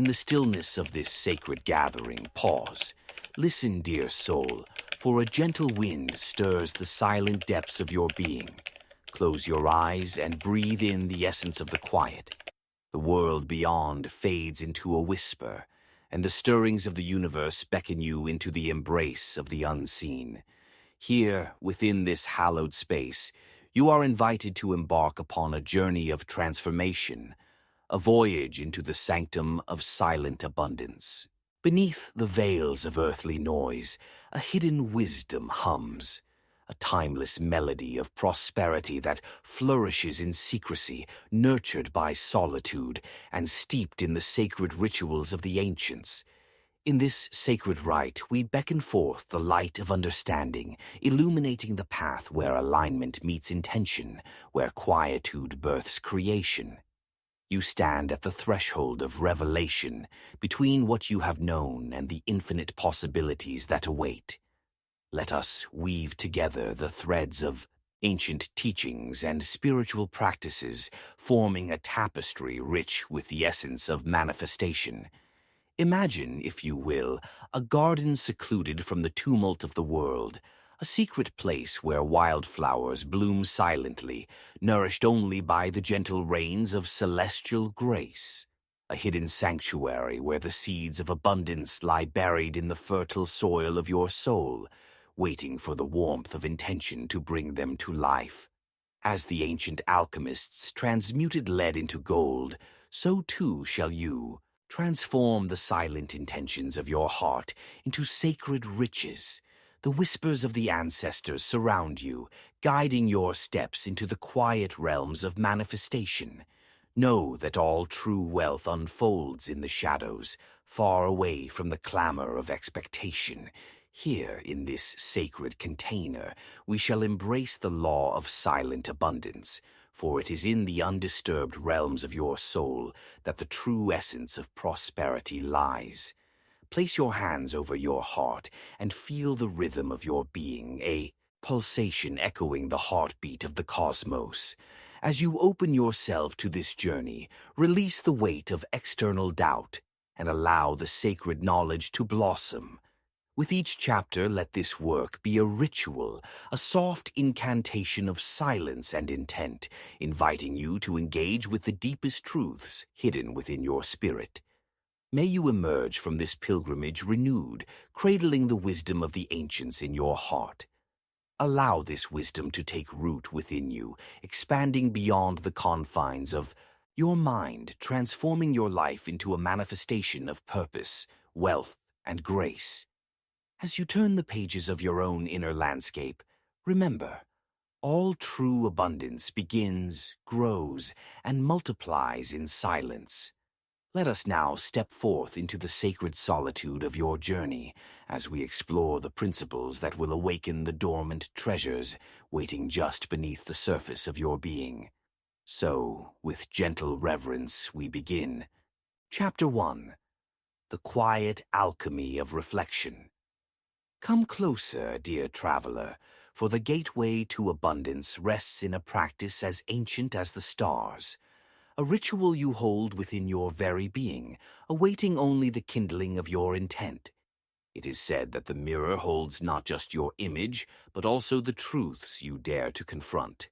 In the stillness of this sacred gathering, pause. Listen, dear soul, for a gentle wind stirs the silent depths of your being. Close your eyes and breathe in the essence of the quiet. The world beyond fades into a whisper, and the stirrings of the universe beckon you into the embrace of the unseen. Here, within this hallowed space, you are invited to embark upon a journey of transformation, a voyage into the sanctum of silent abundance. Beneath the veils of earthly noise, a hidden wisdom hums, a timeless melody of prosperity that flourishes in secrecy, nurtured by solitude and steeped in the sacred rituals of the ancients. In this sacred rite, we beckon forth the light of understanding, illuminating the path where alignment meets intention, where quietude births creation. You stand at the threshold of revelation, between what you have known and the infinite possibilities that await. Let us weave together the threads of ancient teachings and spiritual practices, forming a tapestry rich with the essence of manifestation. Imagine, if you will, a garden secluded from the tumult of the world, a secret place where wildflowers bloom silently, nourished only by the gentle rains of celestial grace. A hidden sanctuary where the seeds of abundance lie buried in the fertile soil of your soul, waiting for the warmth of intention to bring them to life. As the ancient alchemists transmuted lead into gold, so too shall you transform the silent intentions of your heart into sacred riches. The whispers of the ancestors surround you, guiding your steps into the quiet realms of manifestation. Know that all true wealth unfolds in the shadows, far away from the clamor of expectation. Here, in this sacred container, we shall embrace the law of silent abundance, for it is in the undisturbed realms of your soul that the true essence of prosperity lies. Place your hands over your heart and feel the rhythm of your being, a pulsation echoing the heartbeat of the cosmos. As you open yourself to this journey, release the weight of external doubt and allow the sacred knowledge to blossom. With each chapter, let this work be a ritual, a soft incantation of silence and intent, inviting you to engage with the deepest truths hidden within your spirit. May you emerge from this pilgrimage renewed, cradling the wisdom of the ancients in your heart. Allow this wisdom to take root within you, expanding beyond the confines of your mind, transforming your life into a manifestation of purpose, wealth, and grace. As you turn the pages of your own inner landscape, remember, all true abundance begins, grows, and multiplies in silence. Let us now step forth into the sacred solitude of your journey as we explore the principles that will awaken the dormant treasures waiting just beneath the surface of your being. So, with gentle reverence, we begin. Chapter 1. The Quiet Alchemy of Reflection. Come closer, dear traveler, for the gateway to abundance rests in a practice as ancient as the stars. A ritual you hold within your very being, awaiting only the kindling of your intent. It is said that the mirror holds not just your image, but also the truths you dare to confront.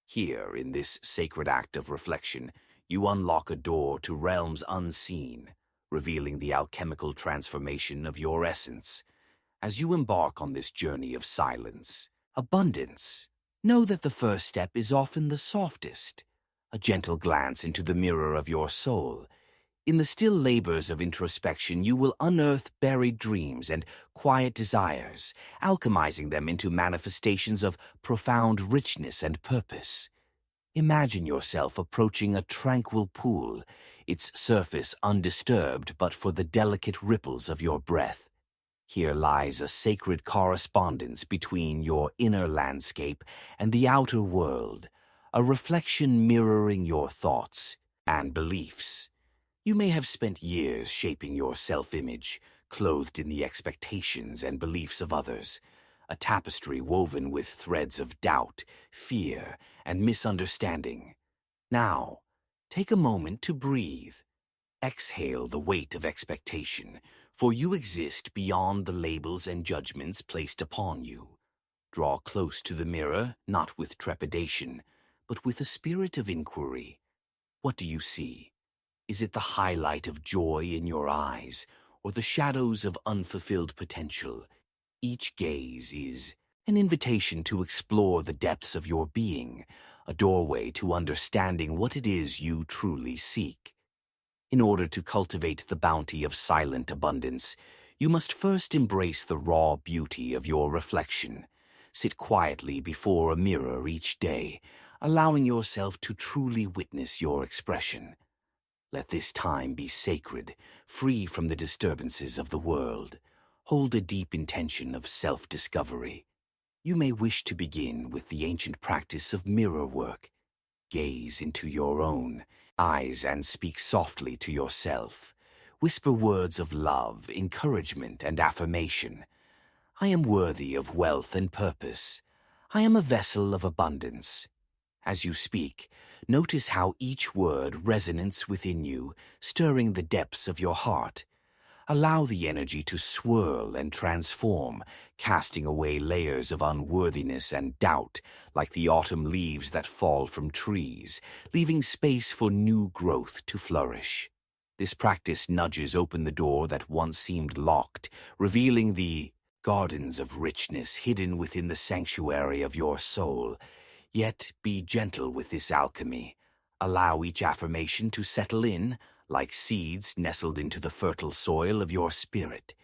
Here, in this sacred act of reflection, you unlock a door to realms unseen, revealing the alchemical transformation of your essence. As you embark on this journey of silence, abundance, know that the first step is often the softest. A gentle glance into the mirror of your soul. In the still labors of introspection, you will unearth buried dreams and quiet desires, alchemizing them into manifestations of profound richness and purpose. Imagine yourself approaching a tranquil pool, its surface undisturbed but for the delicate ripples of your breath. Here lies a sacred correspondence between your inner landscape and the outer world, a reflection mirroring your thoughts and beliefs. You may have spent years shaping your self-image, clothed in the expectations and beliefs of others, a tapestry woven with threads of doubt, fear, and misunderstanding. Now, take a moment to breathe. Exhale the weight of expectation, for you exist beyond the labels and judgments placed upon you. Draw close to the mirror, not with trepidation, but with a spirit of inquiry. What do you see? Is it the highlight of joy in your eyes, or the shadows of unfulfilled potential? Each gaze is an invitation to explore the depths of your being, a doorway to understanding what it is you truly seek. In order to cultivate the bounty of silent abundance, you must first embrace the raw beauty of your reflection. Sit quietly before a mirror each day, allowing yourself to truly witness your expression. Let this time be sacred, free from the disturbances of the world. Hold a deep intention of self-discovery. You may wish to begin with the ancient practice of mirror work. Gaze into your own eyes and speak softly to yourself. Whisper words of love, encouragement, and affirmation. I am worthy of wealth and purpose. I am a vessel of abundance. As you speak, notice how each word resonates within you, stirring the depths of your heart. Allow the energy to swirl and transform, casting away layers of unworthiness and doubt, like the autumn leaves that fall from trees, leaving space for new growth to flourish. This practice nudges open the door that once seemed locked, revealing the gardens of richness hidden within the sanctuary of your soul. Yet be gentle with this alchemy. Allow each affirmation to settle in, like seeds nestled into the fertile soil of your spirit.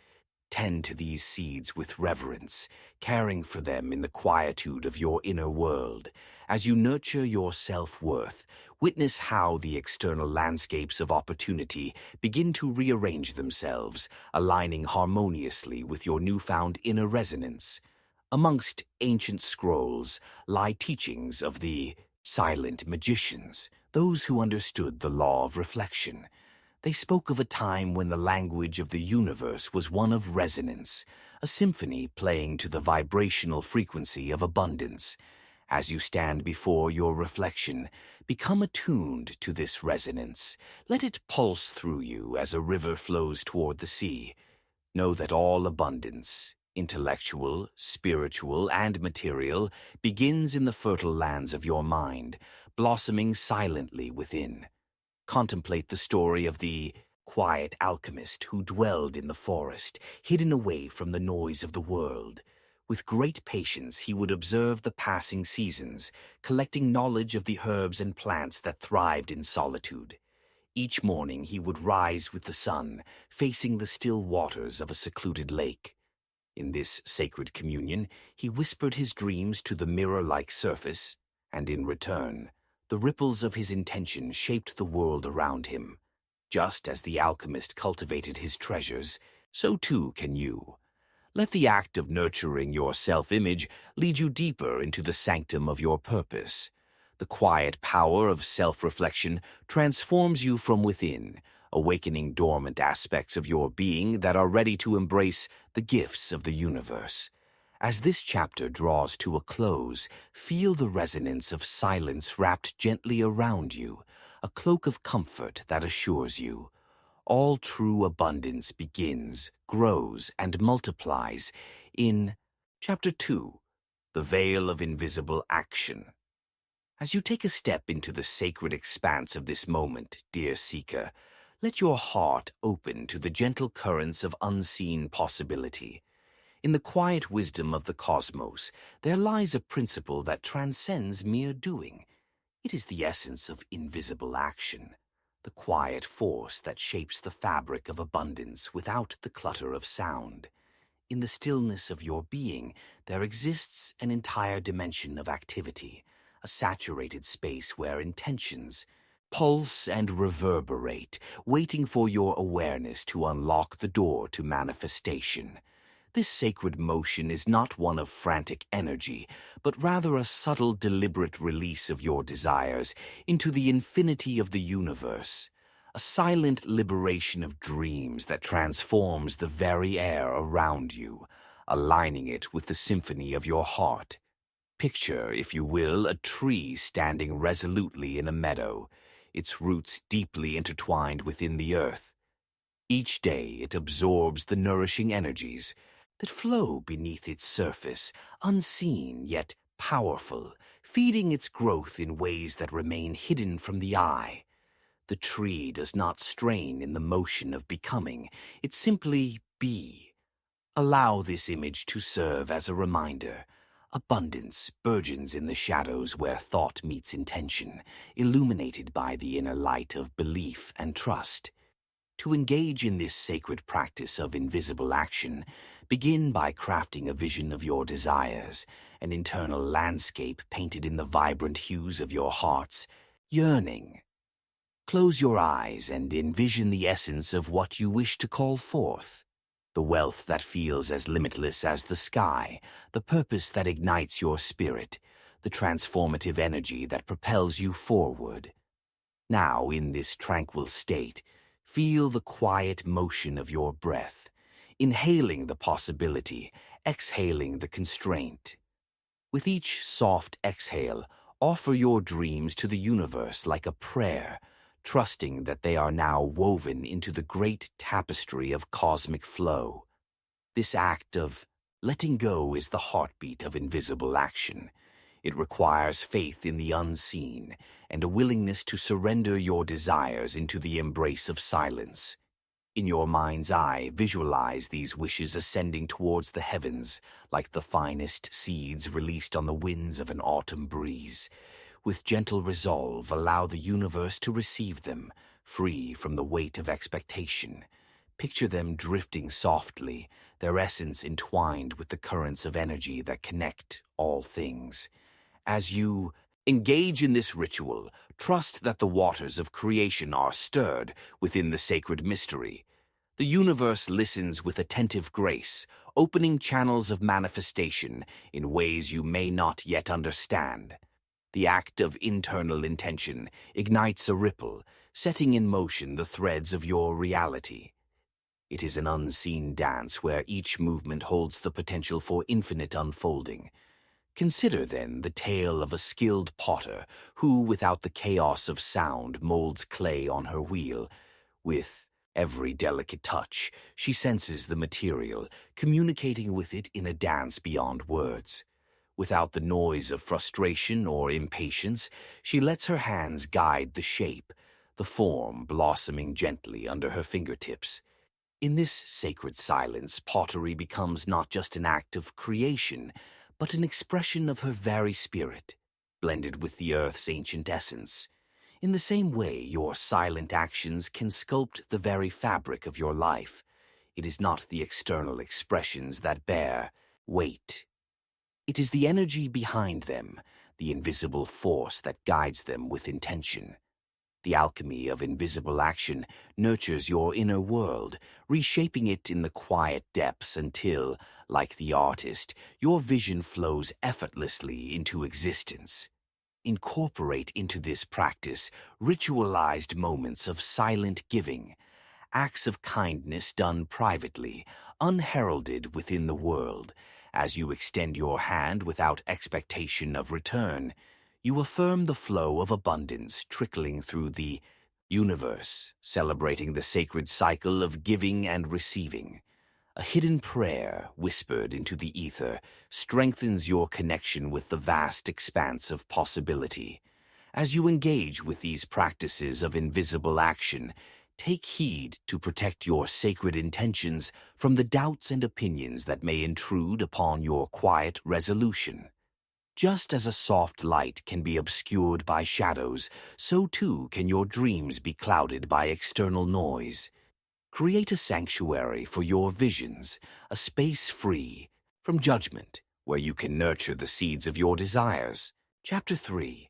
Tend to these seeds with reverence, caring for them in the quietude of your inner world. As you nurture your self-worth, witness how the external landscapes of opportunity begin to rearrange themselves, aligning harmoniously with your newfound inner resonance. Amongst ancient scrolls lie teachings of the silent magicians, those who understood the law of reflection. They spoke of a time when the language of the universe was one of resonance, a symphony playing to the vibrational frequency of abundance. As you stand before your reflection, become attuned to this resonance. Let it pulse through you as a river flows toward the sea. Know that all abundance, intellectual, spiritual, and material, begins in the fertile lands of your mind, blossoming silently within. Contemplate the story of the quiet alchemist who dwelled in the forest, hidden away from the noise of the world. With great patience he would observe the passing seasons, collecting knowledge of the herbs and plants that thrived in solitude. Each morning he would rise with the sun, facing the still waters of a secluded lake. In this sacred communion, he whispered his dreams to the mirror-like surface, and in return, the ripples of his intention shaped the world around him. Just as the alchemist cultivated his treasures, so too can you. Let the act of nurturing your self-image lead you deeper into the sanctum of your purpose. The quiet power of self-reflection transforms you from within, awakening dormant aspects of your being that are ready to embrace the gifts of the universe. As this chapter draws to a close, feel the resonance of silence wrapped gently around you, a cloak of comfort that assures you. All true abundance begins, grows, and multiplies in Chapter 2, The Veil of Invisible Action. As you take a step into the sacred expanse of this moment, dear seeker, let your heart open to the gentle currents of unseen possibility. In the quiet wisdom of the cosmos, there lies a principle that transcends mere doing. It is the essence of invisible action, the quiet force that shapes the fabric of abundance without the clutter of sound. In the stillness of your being, there exists an entire dimension of activity, a saturated space where intentions pulse and reverberate, waiting for your awareness to unlock the door to manifestation. This sacred motion is not one of frantic energy, but rather a subtle, deliberate release of your desires into the infinity of the universe, a silent liberation of dreams that transforms the very air around you, aligning it with the symphony of your heart. Picture, if you will, a tree standing resolutely in a meadow. its roots deeply intertwined within the earth. Each day it absorbs the nourishing energies that flow beneath its surface, unseen yet powerful, feeding its growth in ways that remain hidden from the eye. The tree does not strain in the motion of becoming, it simply be. Allow this image to serve as a reminder. Abundance burgeons in the shadows where thought meets intention, illuminated by the inner light of belief and trust. To engage in this sacred practice of invisible action, begin by crafting a vision of your desires, an internal landscape painted in the vibrant hues of your heart's yearning. Close your eyes and envision the essence of what you wish to call forth. The wealth that feels as limitless as the sky, the purpose that ignites your spirit, the transformative energy that propels you forward. Now, in this tranquil state, feel the quiet motion of your breath, inhaling the possibility, exhaling the constraint. With each soft exhale, offer your dreams to the universe like a prayer, trusting that they are now woven into the great tapestry of cosmic flow. This act of letting go is the heartbeat of invisible action. It requires faith in the unseen and a willingness to surrender your desires into the embrace of silence. In your mind's eye, visualize these wishes ascending towards the heavens like the finest seeds released on the winds of an autumn breeze. With gentle resolve, allow the universe to receive them, free from the weight of expectation. Picture them drifting softly, their essence entwined with the currents of energy that connect all things. As you engage in this ritual, trust that the waters of creation are stirred within the sacred mystery. The universe listens with attentive grace, opening channels of manifestation in ways you may not yet understand. The act of internal intention ignites a ripple, setting in motion the threads of your reality. It is an unseen dance where each movement holds the potential for infinite unfolding. Consider, then, the tale of a skilled potter who, without the chaos of sound, molds clay on her wheel. With every delicate touch, she senses the material, communicating with it in a dance beyond words. Without the noise of frustration or impatience, she lets her hands guide the shape, the form blossoming gently under her fingertips. In this sacred silence, pottery becomes not just an act of creation, but an expression of her very spirit, blended with the earth's ancient essence. In the same way, your silent actions can sculpt the very fabric of your life. It is not the external expressions that bear weight. It is the energy behind them, the invisible force that guides them with intention. The alchemy of invisible action nurtures your inner world, reshaping it in the quiet depths until, like the artist, your vision flows effortlessly into existence. Incorporate into this practice ritualized moments of silent giving, acts of kindness done privately, unheralded within the world. As you extend your hand without expectation of return, you affirm the flow of abundance trickling through the universe, celebrating the sacred cycle of giving and receiving. A hidden prayer, whispered into the ether, strengthens your connection with the vast expanse of possibility. As you engage with these practices of invisible action, take heed to protect your sacred intentions from the doubts and opinions that may intrude upon your quiet resolution. Just as a soft light can be obscured by shadows, so too can your dreams be clouded by external noise. Create a sanctuary for your visions, a space free from judgment, where you can nurture the seeds of your desires. Chapter 3.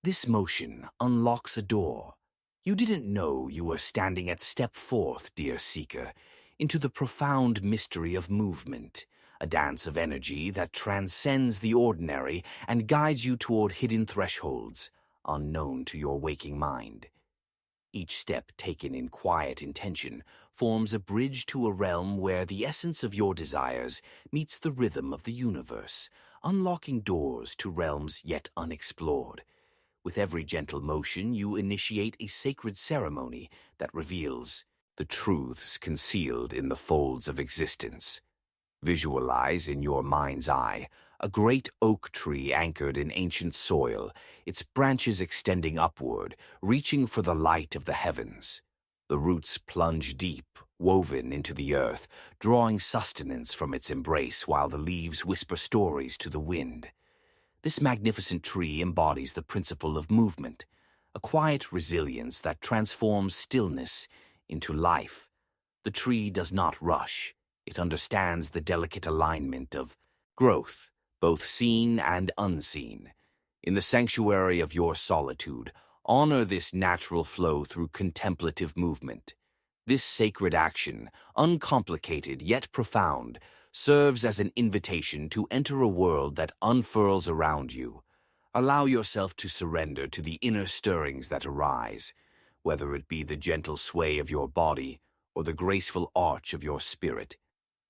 This motion unlocks a door. You didn't know you were standing at step 4, dear seeker, into the profound mystery of movement, a dance of energy that transcends the ordinary and guides you toward hidden thresholds, unknown to your waking mind. Each step taken in quiet intention forms a bridge to a realm where the essence of your desires meets the rhythm of the universe, unlocking doors to realms yet unexplored. With every gentle motion, you initiate a sacred ceremony that reveals the truths concealed in the folds of existence. Visualize in your mind's eye a great oak tree anchored in ancient soil, its branches extending upward, reaching for the light of the heavens. The roots plunge deep, woven into the earth, drawing sustenance from its embrace while the leaves whisper stories to the wind. This magnificent tree embodies the principle of movement, a quiet resilience that transforms stillness into life. The tree does not rush. It understands the delicate alignment of growth, both seen and unseen. In the sanctuary of your solitude, honor this natural flow through contemplative movement. This sacred action, uncomplicated yet profound, serves as an invitation to enter a world that unfurls around you. Allow yourself to surrender to the inner stirrings that arise, whether it be the gentle sway of your body or the graceful arch of your spirit.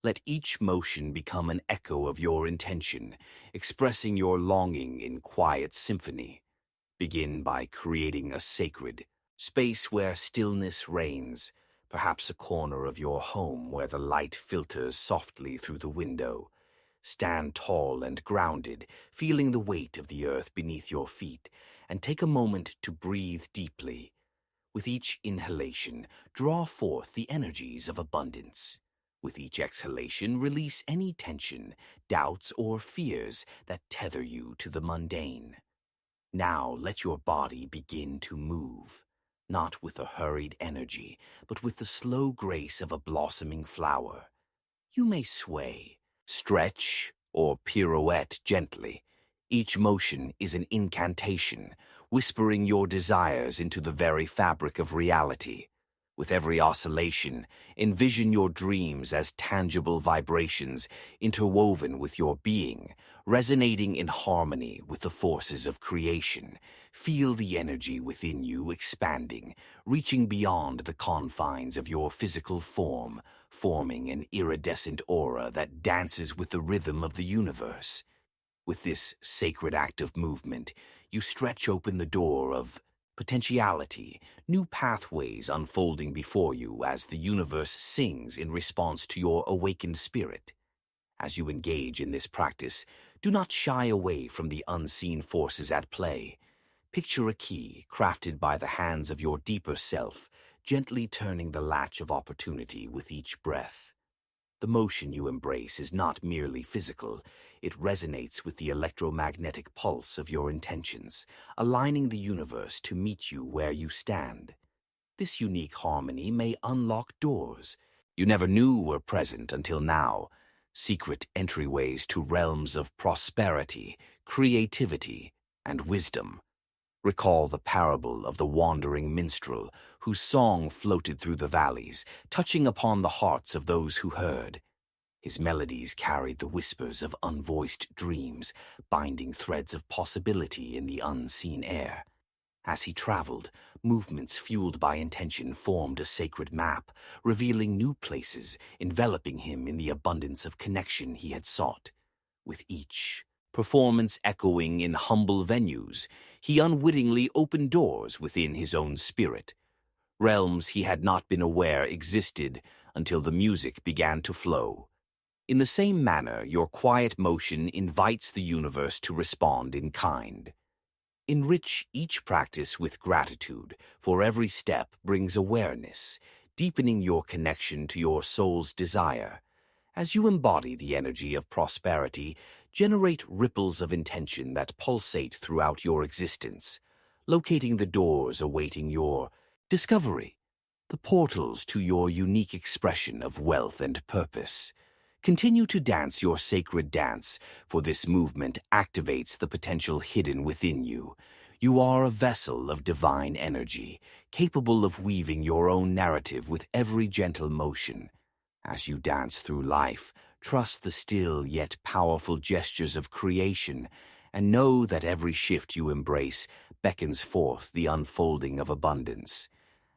Let each motion become an echo of your intention, expressing your longing in quiet symphony. Begin by creating a sacred space where stillness reigns, perhaps a corner of your home where the light filters softly through the window. Stand tall and grounded, feeling the weight of the earth beneath your feet, and take a moment to breathe deeply. With each inhalation, draw forth the energies of abundance. With each exhalation, release any tension, doubts, or fears that tether you to the mundane. Now let your body begin to move, not with a hurried energy, but with the slow grace of a blossoming flower. You may sway, stretch, or pirouette gently. Each motion is an incantation, whispering your desires into the very fabric of reality. With every oscillation, envision your dreams as tangible vibrations interwoven with your being, resonating in harmony with the forces of creation. Feel the energy within you expanding, reaching beyond the confines of your physical form, forming an iridescent aura that dances with the rhythm of the universe. With this sacred act of movement, you stretch open the door of potentiality, new pathways unfolding before you as the universe sings in response to your awakened spirit. As you engage in this practice, do not shy away from the unseen forces at play. Picture a key crafted by the hands of your deeper self, gently turning the latch of opportunity with each breath. The motion you embrace is not merely physical. It resonates with the electromagnetic pulse of your intentions, aligning the universe to meet you where you stand. This unique harmony may unlock doors you never knew were present until now, secret entryways to realms of prosperity, creativity, and wisdom. Recall the parable of the wandering minstrel, whose song floated through the valleys, touching upon the hearts of those who heard. His melodies carried the whispers of unvoiced dreams, binding threads of possibility in the unseen air. As he traveled, movements fueled by intention formed a sacred map, revealing new places, enveloping him in the abundance of connection he had sought. With each performance echoing in humble venues, he unwittingly opened doors within his own spirit. Realms he had not been aware existed until the music began to flow. In the same manner, your quiet motion invites the universe to respond in kind. Enrich each practice with gratitude, for every step brings awareness, deepening your connection to your soul's desire. As you embody the energy of prosperity, generate ripples of intention that pulsate throughout your existence, locating the doors awaiting your discovery, the portals to your unique expression of wealth and purpose. Continue to dance your sacred dance, for this movement activates the potential hidden within you. You are a vessel of divine energy, capable of weaving your own narrative with every gentle motion. As you dance through life, trust the still yet powerful gestures of creation, and know that every shift you embrace beckons forth the unfolding of abundance.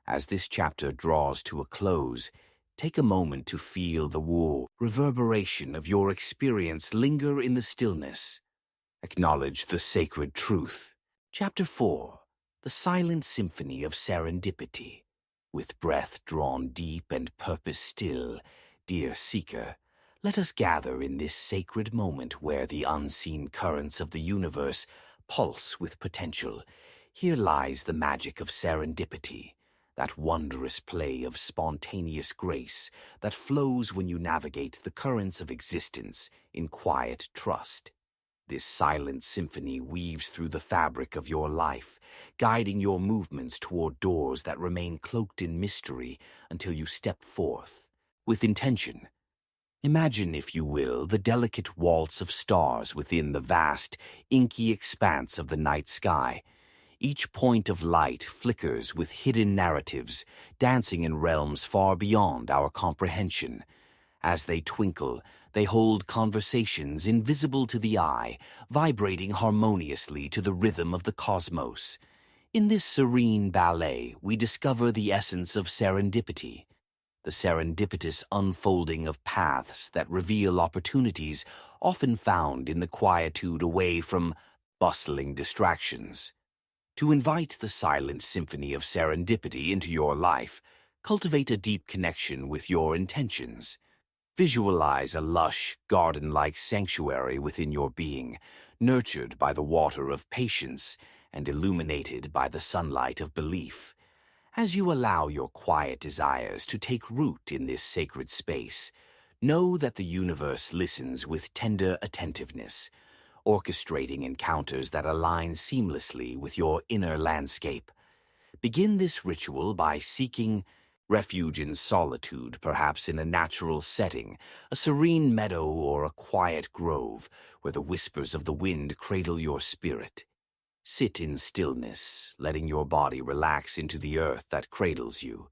As this chapter draws to a close, take a moment to feel the reverberation of your experience linger in the stillness. Acknowledge the sacred truth. Chapter 4. The Silent Symphony of Serendipity. With breath drawn deep and purpose still, dear seeker, let us gather in this sacred moment where the unseen currents of the universe pulse with potential. Here lies the magic of serendipity, that wondrous play of spontaneous grace that flows when you navigate the currents of existence in quiet trust. This silent symphony weaves through the fabric of your life, guiding your movements toward doors that remain cloaked in mystery until you step forth with intention. Imagine, if you will, the delicate waltz of stars within the vast, inky expanse of the night sky. Each point of light flickers with hidden narratives, dancing in realms far beyond our comprehension. As they twinkle, they hold conversations invisible to the eye, vibrating harmoniously to the rhythm of the cosmos. In this serene ballet, we discover the essence of serendipity, the serendipitous unfolding of paths that reveal opportunities often found in the quietude away from bustling distractions. To invite the silent symphony of serendipity into your life, cultivate a deep connection with your intentions. Visualize a lush, garden-like sanctuary within your being, nurtured by the water of patience and illuminated by the sunlight of belief. As you allow your quiet desires to take root in this sacred space, know that the universe listens with tender attentiveness, orchestrating encounters that align seamlessly with your inner landscape. Begin this ritual by seeking refuge in solitude, perhaps in a natural setting, a serene meadow or a quiet grove where the whispers of the wind cradle your spirit. Sit in stillness, letting your body relax into the earth that cradles you.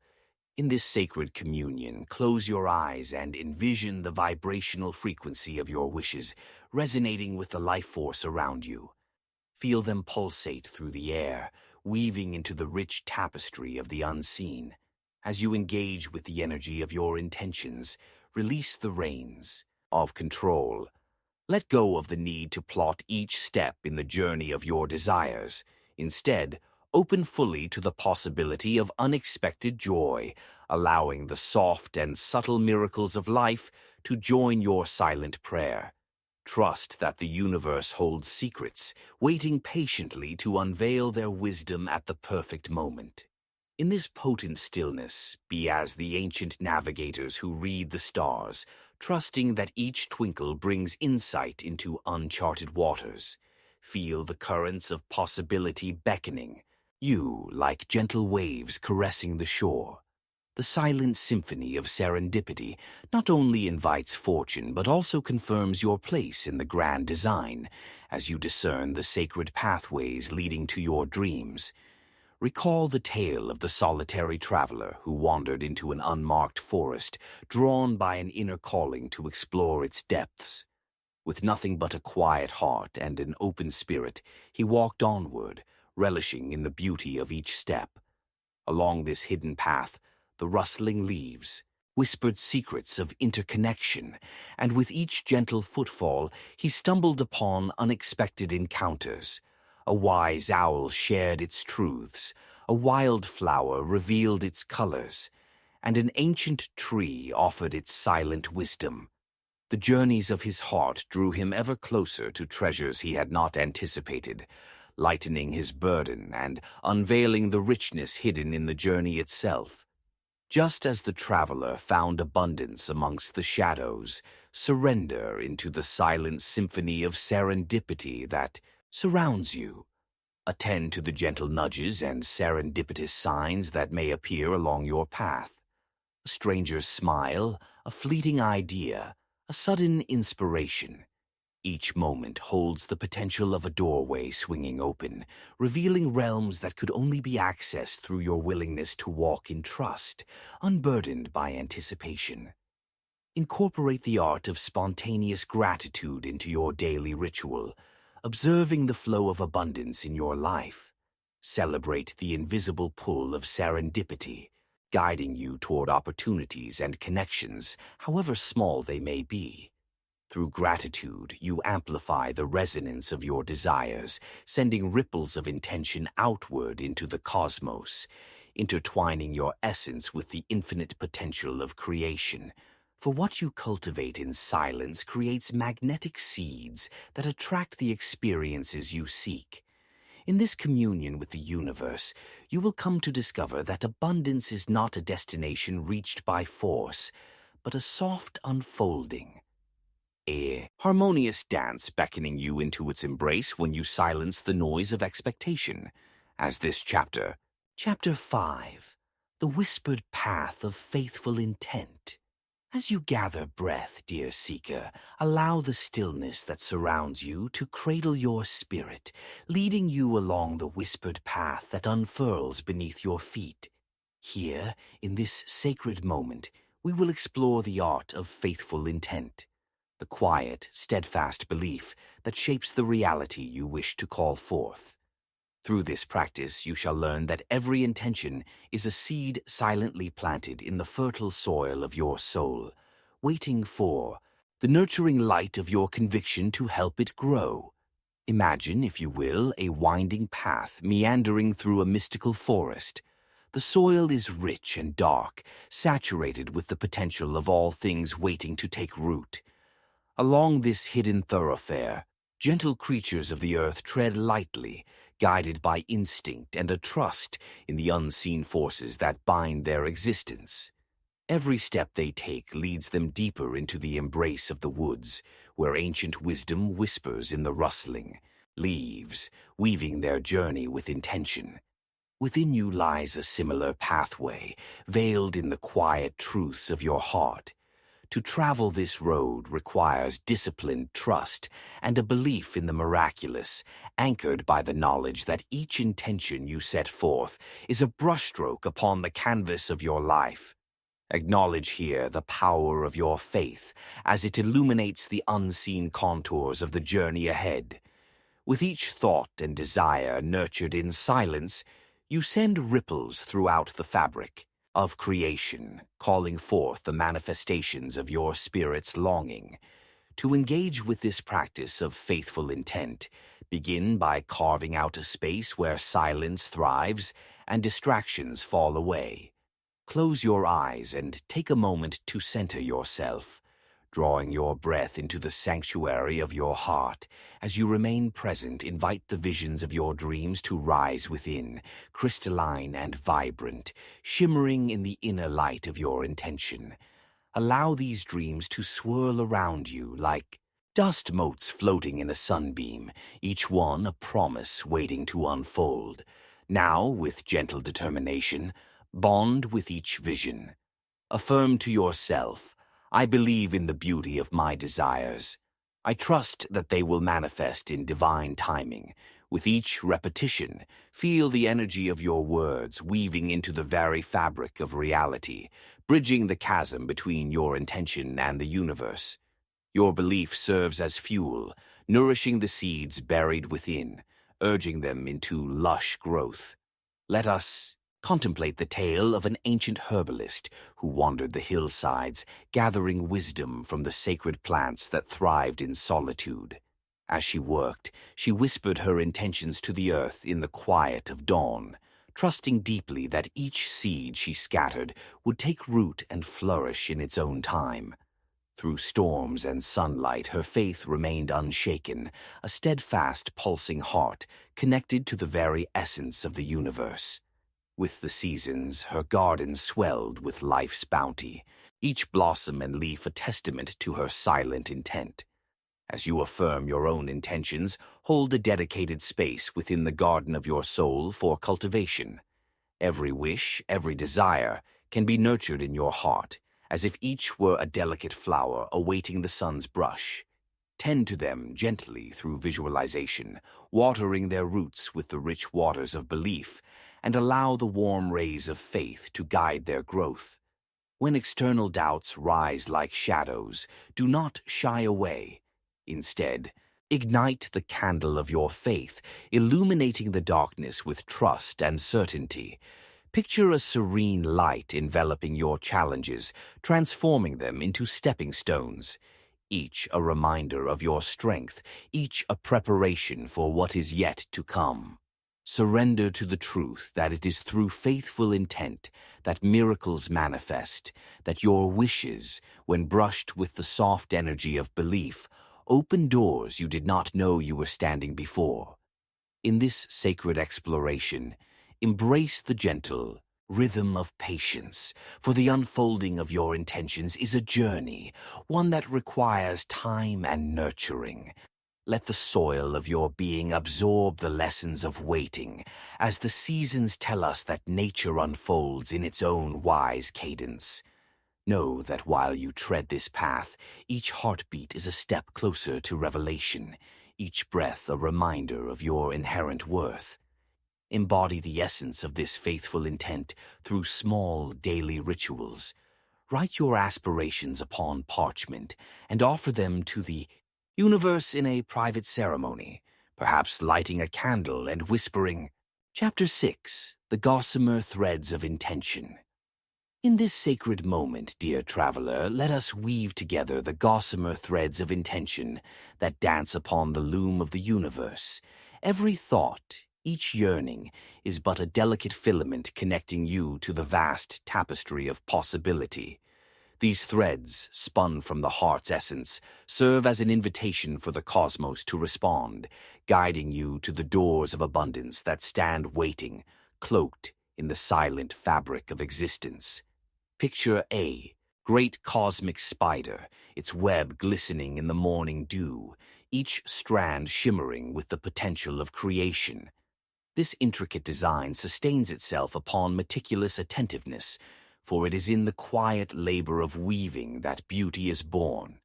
In this sacred communion, close your eyes and envision the vibrational frequency of your wishes resonating with the life force around you. Feel them pulsate through the air, weaving into the rich tapestry of the unseen. As you engage with the energy of your intentions, release the reins of control. Let go of the need to plot each step in the journey of your desires. Instead, open fully to the possibility of unexpected joy, allowing the soft and subtle miracles of life to join your silent prayer. Trust that the universe holds secrets, waiting patiently to unveil their wisdom at the perfect moment. In this potent stillness, be as the ancient navigators who read the stars, trusting that each twinkle brings insight into uncharted waters. Feel the currents of possibility beckoning, you like gentle waves caressing the shore. The silent symphony of serendipity not only invites fortune but also confirms your place in the grand design as you discern the sacred pathways leading to your dreams. Recall the tale of the solitary traveler who wandered into an unmarked forest, drawn by an inner calling to explore its depths. With nothing but a quiet heart and an open spirit, he walked onward, relishing in the beauty of each step. Along this hidden path, the rustling leaves whispered secrets of interconnection, and with each gentle footfall, he stumbled upon unexpected encounters. A wise owl shared its truths, a wildflower revealed its colors, and an ancient tree offered its silent wisdom. The journeys of his heart drew him ever closer to treasures he had not anticipated, lightening his burden and unveiling the richness hidden in the journey itself. Just as the traveler found abundance amongst the shadows, surrender into the silent symphony of serendipity that surrounds you. Attend to the gentle nudges and serendipitous signs that may appear along your path. A stranger's smile, a fleeting idea, a sudden inspiration. Each moment holds the potential of a doorway swinging open, revealing realms that could only be accessed through your willingness to walk in trust, unburdened by anticipation. Incorporate the art of spontaneous gratitude into your daily ritual, observing the flow of abundance in your life. Celebrate the invisible pull of serendipity, guiding you toward opportunities and connections, however small they may be. Through gratitude, you amplify the resonance of your desires, sending ripples of intention outward into the cosmos, intertwining your essence with the infinite potential of creation. For what you cultivate in silence creates magnetic seeds that attract the experiences you seek. In this communion with the universe, you will come to discover that abundance is not a destination reached by force, but a soft unfolding. A harmonious dance beckoning you into its embrace when you silence the noise of expectation. As this Chapter 5, The Whispered Path of Faithful Intent. As you gather breath, dear seeker, allow the stillness that surrounds you to cradle your spirit, leading you along the whispered path that unfurls beneath your feet. Here, in this sacred moment, we will explore the art of faithful intent, the quiet, steadfast belief that shapes the reality you wish to call forth. Through this practice, you shall learn that every intention is a seed silently planted in the fertile soil of your soul, waiting for the nurturing light of your conviction to help it grow. Imagine, if you will, a winding path meandering through a mystical forest. The soil is rich and dark, saturated with the potential of all things waiting to take root. Along this hidden thoroughfare, gentle creatures of the earth tread lightly, guided by instinct and a trust in the unseen forces that bind their existence. Every step they take leads them deeper into the embrace of the woods, where ancient wisdom whispers in the rustling leaves, weaving their journey with intention. Within you lies a similar pathway, veiled in the quiet truths of your heart. To travel this road requires disciplined trust and a belief in the miraculous, anchored by the knowledge that each intention you set forth is a brushstroke upon the canvas of your life. Acknowledge here the power of your faith as it illuminates the unseen contours of the journey ahead. With each thought and desire nurtured in silence, you send ripples throughout the fabric of creation, calling forth the manifestations of your spirit's longing. To engage with this practice of faithful intent, begin by carving out a space where silence thrives and distractions fall away. Close your eyes and take a moment to center yourself, drawing your breath into the sanctuary of your heart. As you remain present, invite the visions of your dreams to rise within, crystalline and vibrant, shimmering in the inner light of your intention. Allow these dreams to swirl around you like dust motes floating in a sunbeam, each one a promise waiting to unfold. Now, with gentle determination, bond with each vision. Affirm to yourself, I believe in the beauty of my desires. I trust that they will manifest in divine timing. With each repetition, feel the energy of your words weaving into the very fabric of reality, bridging the chasm between your intention and the universe. Your belief serves as fuel, nourishing the seeds buried within, urging them into lush growth. Let us contemplate the tale of an ancient herbalist who wandered the hillsides, gathering wisdom from the sacred plants that thrived in solitude. As she worked, she whispered her intentions to the earth in the quiet of dawn, trusting deeply that each seed she scattered would take root and flourish in its own time. Through storms and sunlight, her faith remained unshaken, a steadfast, pulsing heart connected to the very essence of the universe. With the seasons, her garden swelled with life's bounty, each blossom and leaf a testament to her silent intent. As you affirm your own intentions, hold a dedicated space within the garden of your soul for cultivation. Every wish, every desire, can be nurtured in your heart, as if each were a delicate flower awaiting the sun's brush. Tend to them gently through visualization, watering their roots with the rich waters of belief, and allow the warm rays of faith to guide their growth. When external doubts rise like shadows, do not shy away. Instead, ignite the candle of your faith, illuminating the darkness with trust and certainty. Picture a serene light enveloping your challenges, transforming them into stepping stones. each a reminder of your strength, each a preparation for what is yet to come. Surrender to the truth that it is through faithful intent that miracles manifest, that your wishes, when brushed with the soft energy of belief, open doors you did not know you were standing before. In this sacred exploration, embrace the gentle rhythm of patience, for the unfolding of your intentions is a journey, one that requires time and nurturing. Let the soil of your being absorb the lessons of waiting, as the seasons tell us that nature unfolds in its own wise cadence. Know that while you tread this path, each heartbeat is a step closer to revelation, each breath a reminder of your inherent worth. Embody the essence of this faithful intent through small daily rituals. Write your aspirations upon parchment and offer them to the universe in a private ceremony, perhaps lighting a candle and whispering, Chapter 6, The Gossamer Threads of Intention. In this sacred moment, dear traveler, let us weave together the gossamer threads of intention that dance upon the loom of the universe. Every thought, each yearning, is but a delicate filament connecting you to the vast tapestry of possibility. These threads, spun from the heart's essence, serve as an invitation for the cosmos to respond, guiding you to the doors of abundance that stand waiting, cloaked in the silent fabric of existence. Picture a great cosmic spider, its web glistening in the morning dew, each strand shimmering with the potential of creation. This intricate design sustains itself upon meticulous attentiveness, for it is in the quiet labor of weaving that beauty is born.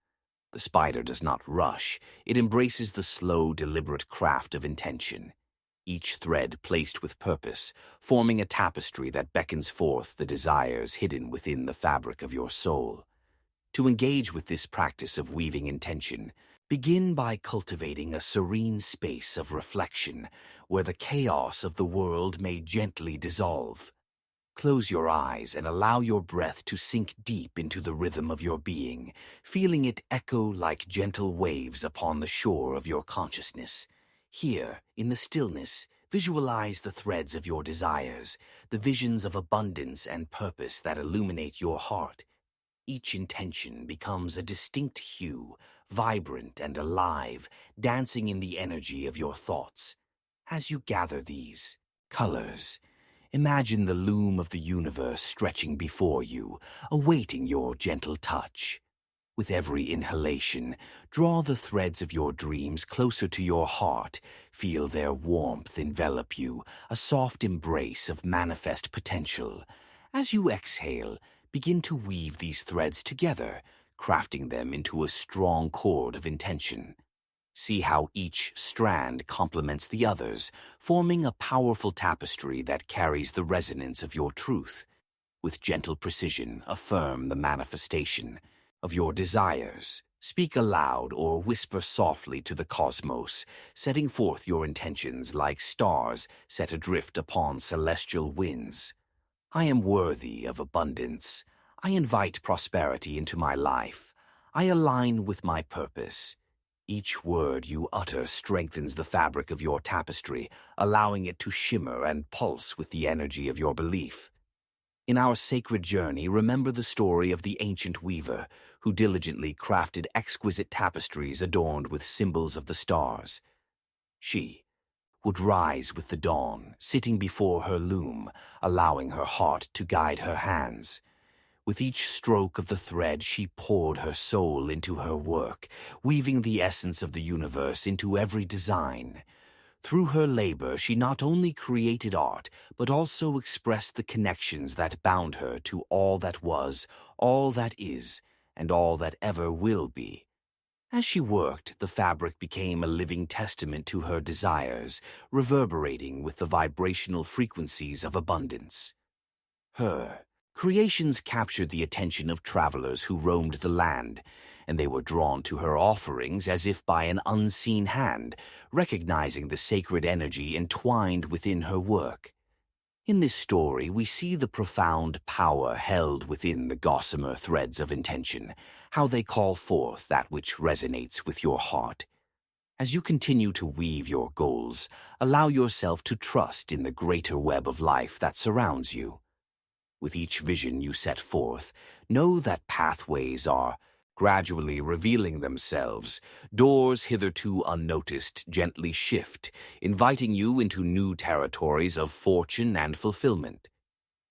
The spider does not rush, it embraces the slow, deliberate craft of intention. Each thread placed with purpose, forming a tapestry that beckons forth the desires hidden within the fabric of your soul. To engage with this practice of weaving intention, begin by cultivating a serene space of reflection where the chaos of the world may gently dissolve. Close your eyes and allow your breath to sink deep into the rhythm of your being, feeling it echo like gentle waves upon the shore of your consciousness. Here, in the stillness, visualize the threads of your desires, the visions of abundance and purpose that illuminate your heart. Each intention becomes a distinct hue, vibrant and alive, dancing in the energy of your thoughts. As you gather these colors, imagine the loom of the universe stretching before you, awaiting your gentle touch. With every inhalation, draw the threads of your dreams closer to your heart. Feel their warmth envelop you, a soft embrace of manifest potential. As you exhale, begin to weave these threads together, crafting them into a strong cord of intention. See how each strand complements the others, forming a powerful tapestry that carries the resonance of your truth. With gentle precision, affirm the manifestation of your desires. Speak aloud or whisper softly to the cosmos, setting forth your intentions like stars set adrift upon celestial winds. I am worthy of abundance. I invite prosperity into my life. I align with my purpose. Each word you utter strengthens the fabric of your tapestry, allowing it to shimmer and pulse with the energy of your belief. In our sacred journey, remember the story of the ancient weaver who diligently crafted exquisite tapestries adorned with symbols of the stars. She would rise with the dawn, sitting before her loom, allowing her heart to guide her hands. With each stroke of the thread, she poured her soul into her work, weaving the essence of the universe into every design. Through her labor, she not only created art, but also expressed the connections that bound her to all that was, all that is, and all that ever will be. As she worked, the fabric became a living testament to her desires, reverberating with the vibrational frequencies of abundance. Her creations captured the attention of travelers who roamed the land, and they were drawn to her offerings as if by an unseen hand, recognizing the sacred energy entwined within her work. In this story, we see the profound power held within the gossamer threads of intention, how they call forth that which resonates with your heart. As you continue to weave your goals, allow yourself to trust in the greater web of life that surrounds you. With each vision you set forth, know that pathways are gradually revealing themselves. Doors hitherto unnoticed gently shift, inviting you into new territories of fortune and fulfillment.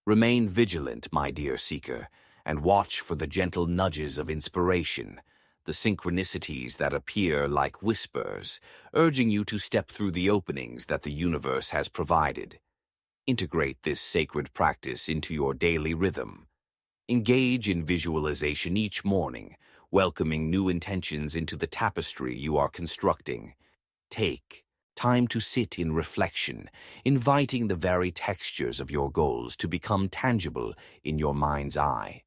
Remain vigilant, my dear seeker, and watch for the gentle nudges of inspiration, the synchronicities that appear like whispers, urging you to step through the openings that the universe has provided. Integrate this sacred practice into your daily rhythm. Engage in visualization each morning, welcoming new intentions into the tapestry you are constructing. Take time to sit in reflection, inviting the very textures of your goals to become tangible in your mind's eye.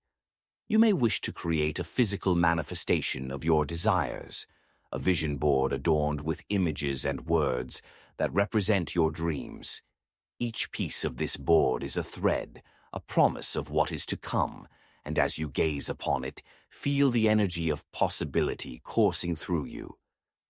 You may wish to create a physical manifestation of your desires, a vision board adorned with images and words that represent your dreams. Each piece of this board is a thread, a promise of what is to come, and as you gaze upon it, feel the energy of possibility coursing through you.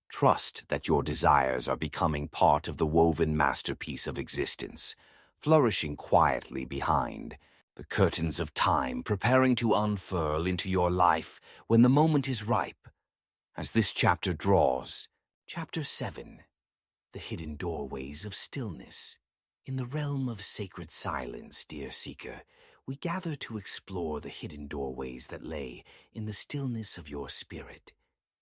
Trust that your desires are becoming part of the woven masterpiece of existence, flourishing quietly behind the curtains of time, preparing to unfurl into your life when the moment is ripe. As this chapter draws, Chapter 7, The Hidden Doorways of Stillness. In the realm of sacred silence, dear seeker, we gather to explore the hidden doorways that lay in the stillness of your spirit.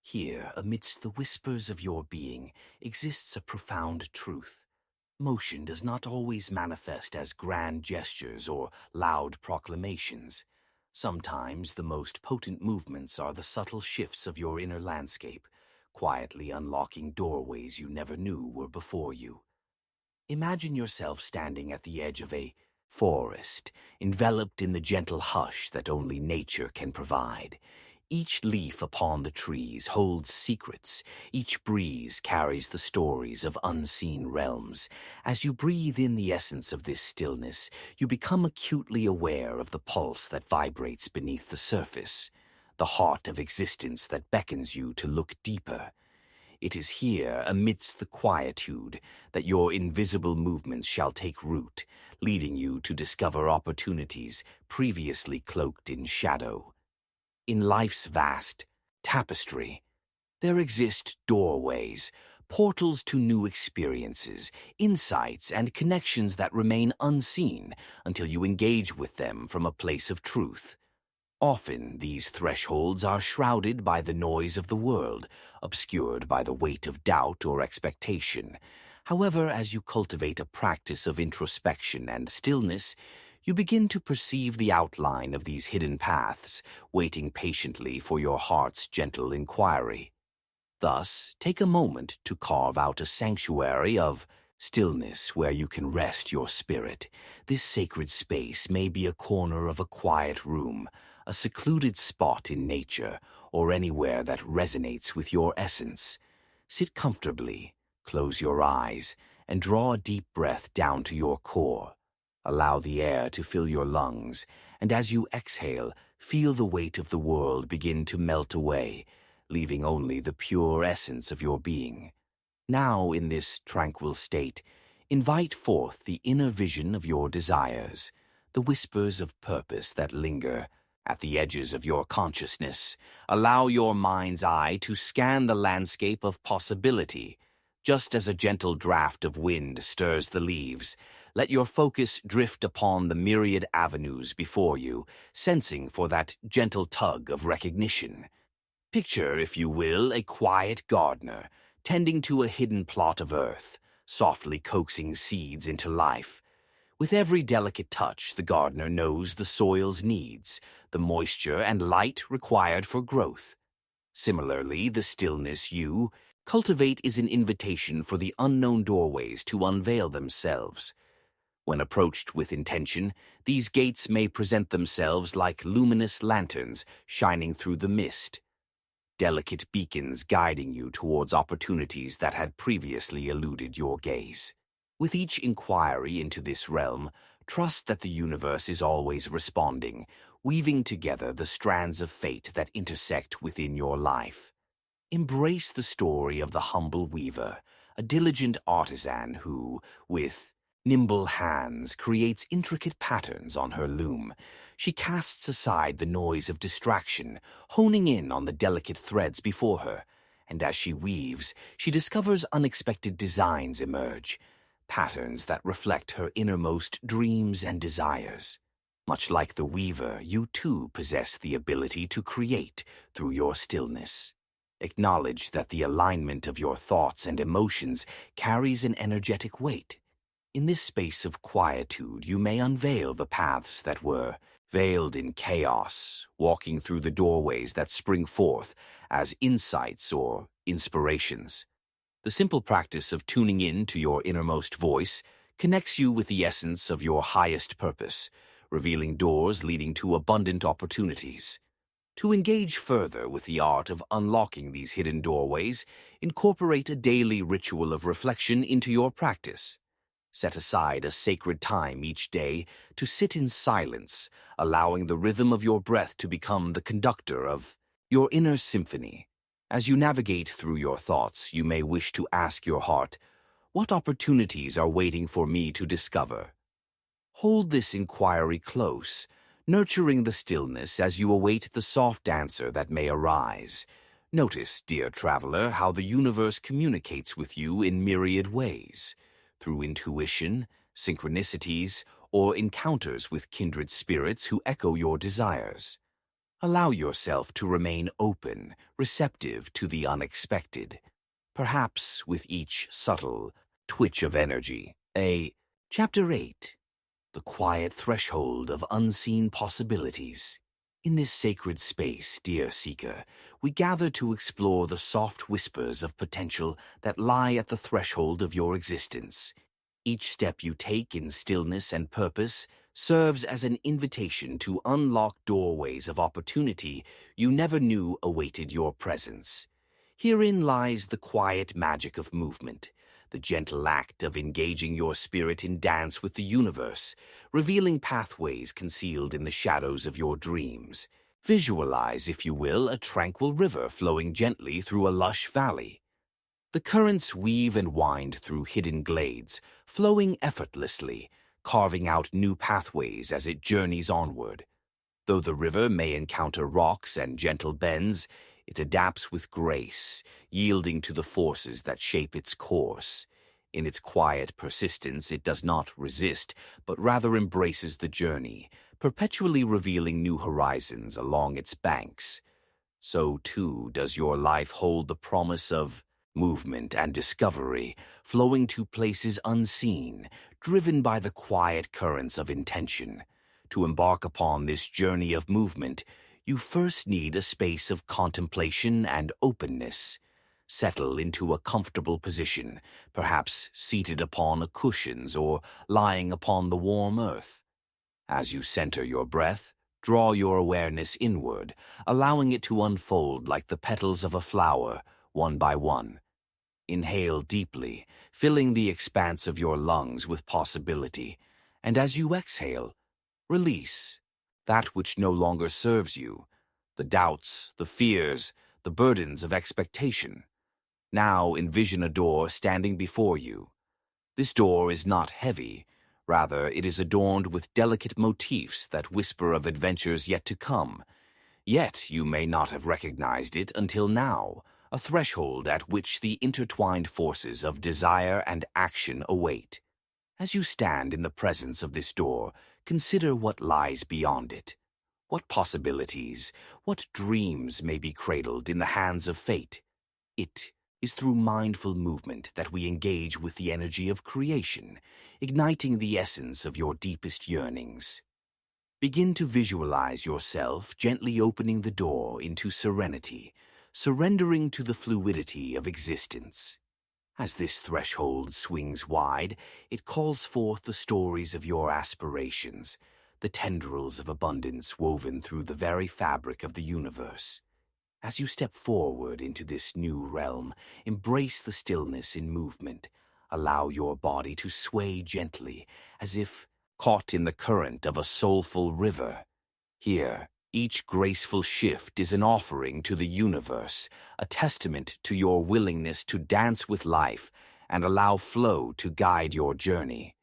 Here, amidst the whispers of your being, exists a profound truth. Motion does not always manifest as grand gestures or loud proclamations. Sometimes the most potent movements are the subtle shifts of your inner landscape, quietly unlocking doorways you never knew were before you. Imagine yourself standing at the edge of a forest, enveloped in the gentle hush that only nature can provide. Each leaf upon the trees holds secrets. Each breeze carries the stories of unseen realms. As you breathe in the essence of this stillness, you become acutely aware of the pulse that vibrates beneath the surface, the heart of existence that beckons you to look deeper. It is here, amidst the quietude, that your invisible movements shall take root, leading you to discover opportunities previously cloaked in shadow. In life's vast tapestry, there exist doorways, portals to new experiences, insights, and connections that remain unseen until you engage with them from a place of truth. Often these thresholds are shrouded by the noise of the world, obscured by the weight of doubt or expectation. However, as you cultivate a practice of introspection and stillness, you begin to perceive the outline of these hidden paths, waiting patiently for your heart's gentle inquiry. Thus, take a moment to carve out a sanctuary of stillness where you can rest your spirit. This sacred space may be a corner of a quiet room, a secluded spot in nature, or anywhere that resonates with your essence. Sit comfortably, close your eyes, and draw a deep breath down to your core. Allow the air to fill your lungs, and as you exhale, feel the weight of the world begin to melt away, leaving only the pure essence of your being. Now, in this tranquil state, invite forth the inner vision of your desires, the whispers of purpose that linger at the edges of your consciousness. Allow your mind's eye to scan the landscape of possibility. Just as a gentle draft of wind stirs the leaves, let your focus drift upon the myriad avenues before you, sensing for that gentle tug of recognition. Picture, if you will, a quiet gardener, tending to a hidden plot of earth, softly coaxing seeds into life. With every delicate touch, the gardener knows the soil's needs, the moisture and light required for growth. Similarly, the stillness you cultivate is an invitation for the unknown doorways to unveil themselves. When approached with intention, these gates may present themselves like luminous lanterns shining through the mist, delicate beacons guiding you towards opportunities that had previously eluded your gaze. With each inquiry into this realm, Trust that the universe is always responding, weaving together the strands of fate that intersect within your life. Embrace the story of the humble weaver, a diligent artisan who, with nimble hands, creates intricate patterns on her loom. She casts aside the noise of distraction, honing in on the delicate threads before her, and as she weaves, she discovers unexpected designs emerge, patterns that reflect her innermost dreams and desires. Much like the weaver, you too possess the ability to create through your stillness. Acknowledge that the alignment of your thoughts and emotions carries an energetic weight. In this space of quietude, you may unveil the paths that were veiled in chaos, walking through the doorways that spring forth as insights or inspirations. The simple practice of tuning in to your innermost voice connects you with the essence of your highest purpose, revealing doors leading to abundant opportunities. To engage further with the art of unlocking these hidden doorways, incorporate a daily ritual of reflection into your practice. Set aside a sacred time each day to sit in silence, allowing the rhythm of your breath to become the conductor of your inner symphony. As you navigate through your thoughts, you may wish to ask your heart, "What opportunities are waiting for me to discover?" Hold this inquiry close, nurturing the stillness as you await the soft answer that may arise. Notice, dear traveler, how the universe communicates with you in myriad ways, through intuition, synchronicities, or encounters with kindred spirits who echo your desires. Allow yourself to remain open, receptive to the unexpected, perhaps with each subtle twitch of energy. Chapter 8. The quiet threshold of unseen possibilities. In this sacred space, dear seeker, we gather to explore the soft whispers of potential that lie at the threshold of your existence. Each step you take in stillness and purpose serves as an invitation to unlock doorways of opportunity you never knew awaited your presence. Herein lies the quiet magic of movement, the gentle act of engaging your spirit in dance with the universe, revealing pathways concealed in the shadows of your dreams. Visualize, if you will, a tranquil river flowing gently through a lush valley. The currents weave and wind through hidden glades, flowing effortlessly, carving out new pathways as it journeys onward. Though the river may encounter rocks and gentle bends, it adapts with grace, yielding to the forces that shape its course. In its quiet persistence, it does not resist, but rather embraces the journey, perpetually revealing new horizons along its banks. So, too, does your life hold the promise of movement and discovery, flowing to places unseen, driven by the quiet currents of intention. To embark upon this journey of movement, you first need a space of contemplation and openness. Settle into a comfortable position, perhaps seated upon cushions or lying upon the warm earth. As you center your breath, draw your awareness inward, allowing it to unfold like the petals of a flower, one by one. Inhale deeply, filling the expanse of your lungs with possibility, and as you exhale, release that which no longer serves you, the doubts, the fears, the burdens of expectation. Now envision a door standing before you. This door is not heavy, rather it is adorned with delicate motifs that whisper of adventures yet to come. Yet you may not have recognized it until now, a threshold at which the intertwined forces of desire and action await. As you stand in the presence of this door, consider what lies beyond it. What possibilities, what dreams may be cradled in the hands of fate? It is through mindful movement that we engage with the energy of creation, igniting the essence of your deepest yearnings. Begin to visualize yourself gently opening the door into serenity, surrendering to the fluidity of existence. As this threshold swings wide, it calls forth the stories of your aspirations, the tendrils of abundance woven through the very fabric of the universe. As you step forward into this new realm, embrace the stillness in movement. Allow your body to sway gently, as if caught in the current of a soulful river. Here, each graceful shift is an offering to the universe, a testament to your willingness to dance with life and allow flow to guide your journey.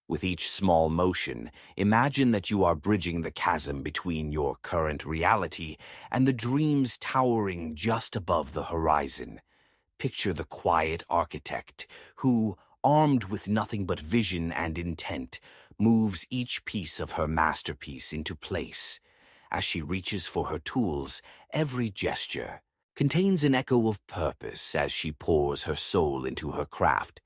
With each small motion, imagine that you are bridging the chasm between your current reality and the dreams towering just above the horizon. Picture the quiet architect who, armed with nothing but vision and intent, moves each piece of her masterpiece into place. As she reaches for her tools, every gesture contains an echo of purpose as she pours her soul into her craft.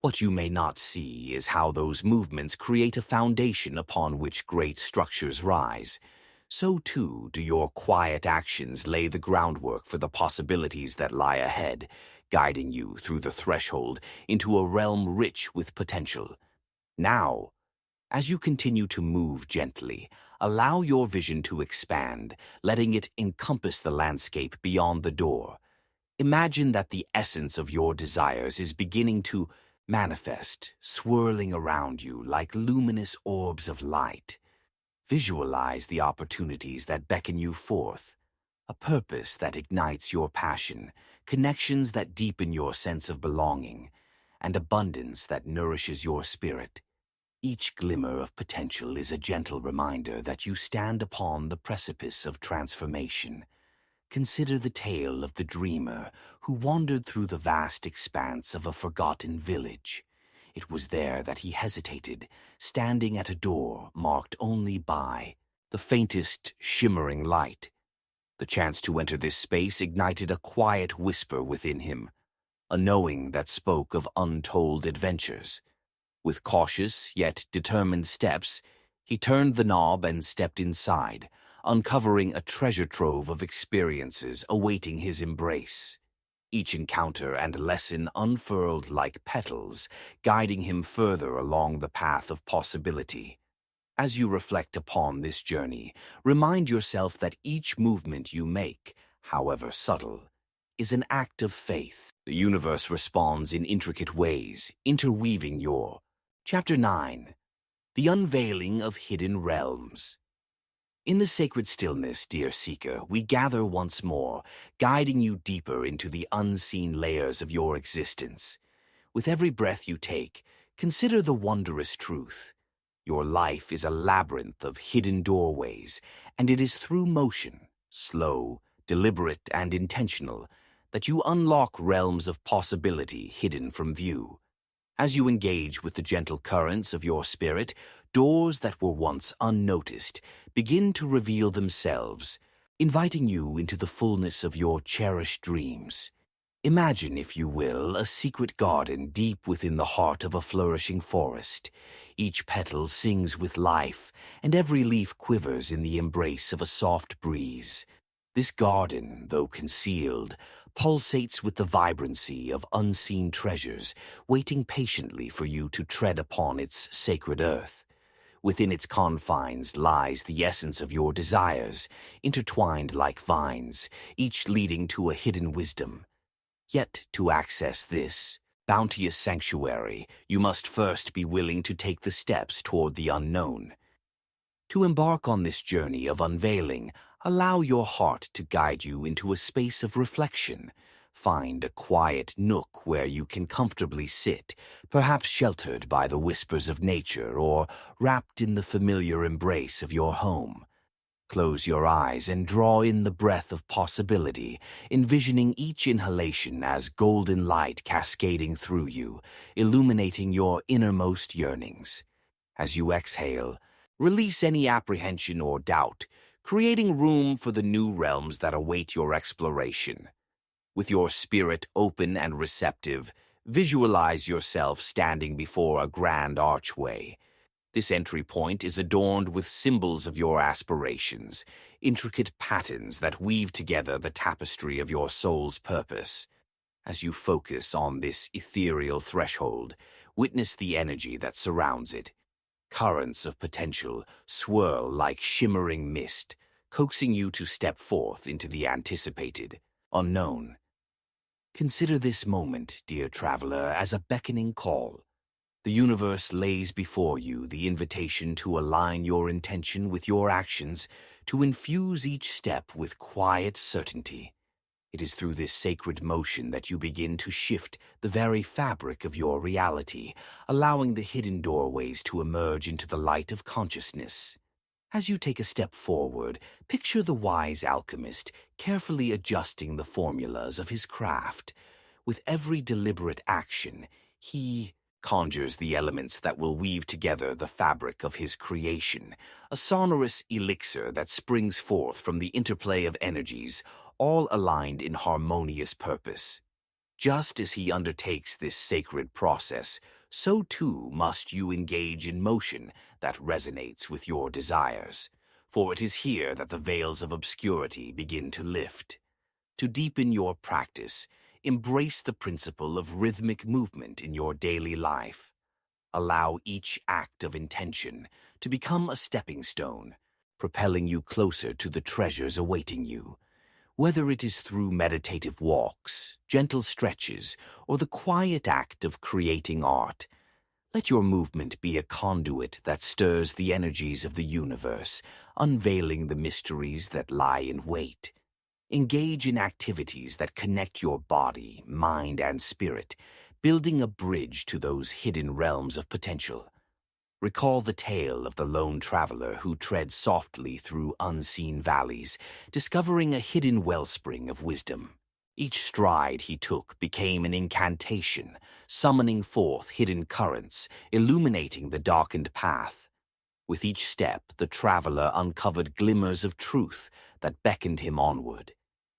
What you may not see is how those movements create a foundation upon which great structures rise. So too do your quiet actions lay the groundwork for the possibilities that lie ahead, guiding you through the threshold into a realm rich with potential. Now, as you continue to move gently, allow your vision to expand, letting it encompass the landscape beyond the door. Imagine that the essence of your desires is beginning to manifest, swirling around you like luminous orbs of light. Visualize the opportunities that beckon you forth, a purpose that ignites your passion, connections that deepen your sense of belonging, and abundance that nourishes your spirit. Each glimmer of potential is a gentle reminder that you stand upon the precipice of transformation. Consider the tale of the dreamer who wandered through the vast expanse of a forgotten village. It was there that he hesitated, standing at a door marked only by the faintest shimmering light. The chance to enter this space ignited a quiet whisper within him, a knowing that spoke of untold adventures. With cautious yet determined steps, he turned the knob and stepped inside, uncovering a treasure trove of experiences awaiting his embrace. Each encounter and lesson unfurled like petals, guiding him further along the path of possibility. As you reflect upon this journey, remind yourself that each movement you make, however subtle, is an act of faith. The universe responds in intricate ways, interweaving your Chapter 9. The Unveiling of Hidden Realms. In the sacred stillness, dear seeker, we gather once more, guiding you deeper into the unseen layers of your existence. With every breath you take, consider the wondrous truth. Your life is a labyrinth of hidden doorways, and it is through motion, slow, deliberate, and intentional, that you unlock realms of possibility hidden from view. As you engage with the gentle currents of your spirit, doors that were once unnoticed begin to reveal themselves, inviting you into the fullness of your cherished dreams. Imagine, if you will, a secret garden deep within the heart of a flourishing forest. Each petal sings with life, and every leaf quivers in the embrace of a soft breeze. This garden, though concealed, pulsates with the vibrancy of unseen treasures, waiting patiently for you to tread upon its sacred earth. Within its confines lies the essence of your desires, intertwined like vines, each leading to a hidden wisdom. Yet to access this bounteous sanctuary, you must first be willing to take the steps toward the unknown. To embark on this journey of unveiling, allow your heart to guide you into a space of reflection. Find a quiet nook where you can comfortably sit, perhaps sheltered by the whispers of nature or wrapped in the familiar embrace of your home. Close your eyes and draw in the breath of possibility, envisioning each inhalation as golden light cascading through you, illuminating your innermost yearnings. As you exhale, release any apprehension or doubt, creating room for the new realms that await your exploration. With your spirit open and receptive, visualize yourself standing before a grand archway. This entry point is adorned with symbols of your aspirations, intricate patterns that weave together the tapestry of your soul's purpose. As you focus on this ethereal threshold, witness the energy that surrounds it. Currents of potential swirl like shimmering mist, coaxing you to step forth into the anticipated, unknown. Consider this moment, dear traveler, as a beckoning call. The universe lays before you the invitation to align your intention with your actions, to infuse each step with quiet certainty. It is through this sacred motion that you begin to shift the very fabric of your reality, allowing the hidden doorways to emerge into the light of consciousness. As you take a step forward, picture the wise alchemist carefully adjusting the formulas of his craft. With every deliberate action, he conjures the elements that will weave together the fabric of his creation, a sonorous elixir that springs forth from the interplay of energies, all aligned in harmonious purpose. Just as he undertakes this sacred process, so too must you engage in motion that resonates with your desires, for it is here that the veils of obscurity begin to lift. To deepen your practice, embrace the principle of rhythmic movement in your daily life. Allow each act of intention to become a stepping stone, propelling you closer to the treasures awaiting you. Whether it is through meditative walks, gentle stretches, or the quiet act of creating art, let your movement be a conduit that stirs the energies of the universe, unveiling the mysteries that lie in wait. Engage in activities that connect your body, mind, and spirit, building a bridge to those hidden realms of potential. Recall the tale of the lone traveler who treads softly through unseen valleys, discovering a hidden wellspring of wisdom. Each stride he took became an incantation, summoning forth hidden currents, illuminating the darkened path. With each step, the traveler uncovered glimmers of truth that beckoned him onward.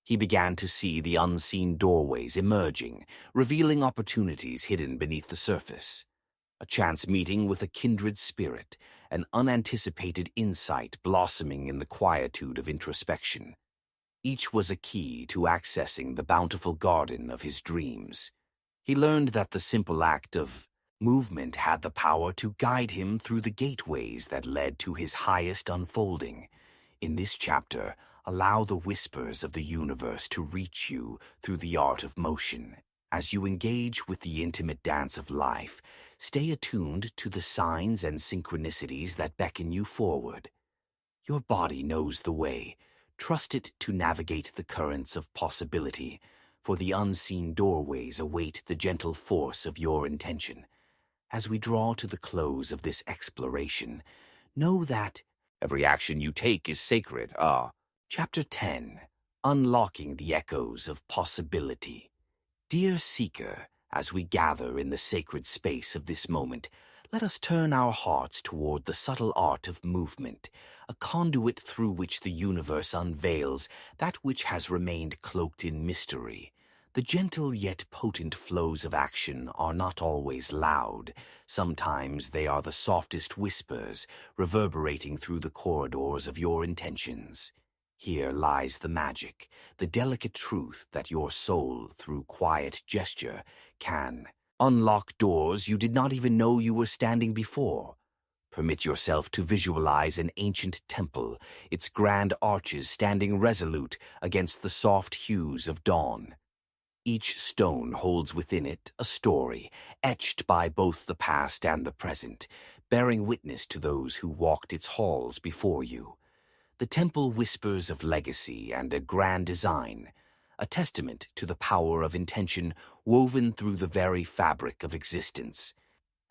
He began to see the unseen doorways emerging, revealing opportunities hidden beneath the surface. A chance meeting with a kindred spirit, an unanticipated insight blossoming in the quietude of introspection. Each was a key to accessing the bountiful garden of his dreams. He learned that the simple act of movement had the power to guide him through the gateways that led to his highest unfolding. In this chapter, allow the whispers of the universe to reach you through the art of motion. As you engage with the intimate dance of life, stay attuned to the signs and synchronicities that beckon you forward. Your body knows the way. Trust it to navigate the currents of possibility, for the unseen doorways await the gentle force of your intention. As we draw to the close of this exploration, know that every action you take is sacred. Chapter 10, Unlocking the Echoes of Possibility. Dear Seeker, as we gather in the sacred space of this moment, let us turn our hearts toward the subtle art of movement, a conduit through which the universe unveils that which has remained cloaked in mystery. The gentle yet potent flows of action are not always loud. Sometimes they are the softest whispers, reverberating through the corridors of your intentions. Here lies the magic, the delicate truth that your soul, through quiet gesture, can unlock doors you did not even know you were standing before. Permit yourself to visualize an ancient temple, its grand arches standing resolute against the soft hues of dawn. Each stone holds within it a story, etched by both the past and the present, bearing witness to those who walked its halls before you. The temple whispers of legacy and a grand design, a testament to the power of intention woven through the very fabric of existence.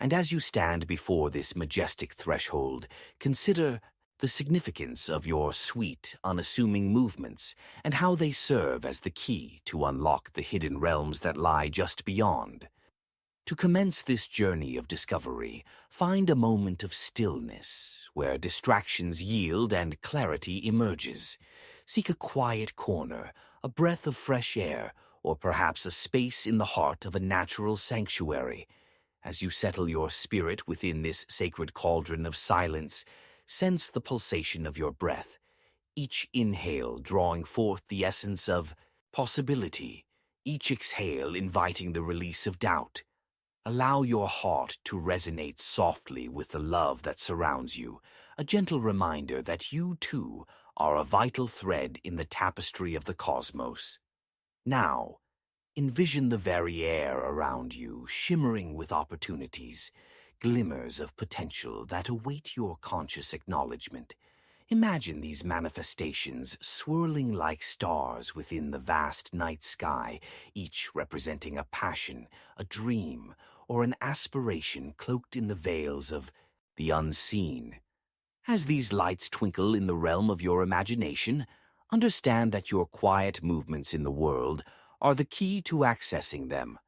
And as you stand before this majestic threshold, consider the significance of your sweet, unassuming movements and how they serve as the key to unlock the hidden realms that lie just beyond. To commence this journey of discovery, find a moment of stillness where distractions yield and clarity emerges. Seek a quiet corner, a breath of fresh air, or perhaps a space in the heart of a natural sanctuary. As you settle your spirit within this sacred cauldron of silence, sense the pulsation of your breath, each inhale drawing forth the essence of possibility, each exhale inviting the release of doubt. Allow your heart to resonate softly with the love that surrounds you, a gentle reminder that you, too, are a vital thread in the tapestry of the cosmos. Now, envision the very air around you shimmering with opportunities. glimmers of potential that await your conscious acknowledgement. Imagine these manifestations swirling like stars within the vast night sky, each representing a passion, a dream, or an aspiration cloaked in the veils of the unseen. As these lights twinkle in the realm of your imagination, understand that your quiet movements in the world are the key to accessing them.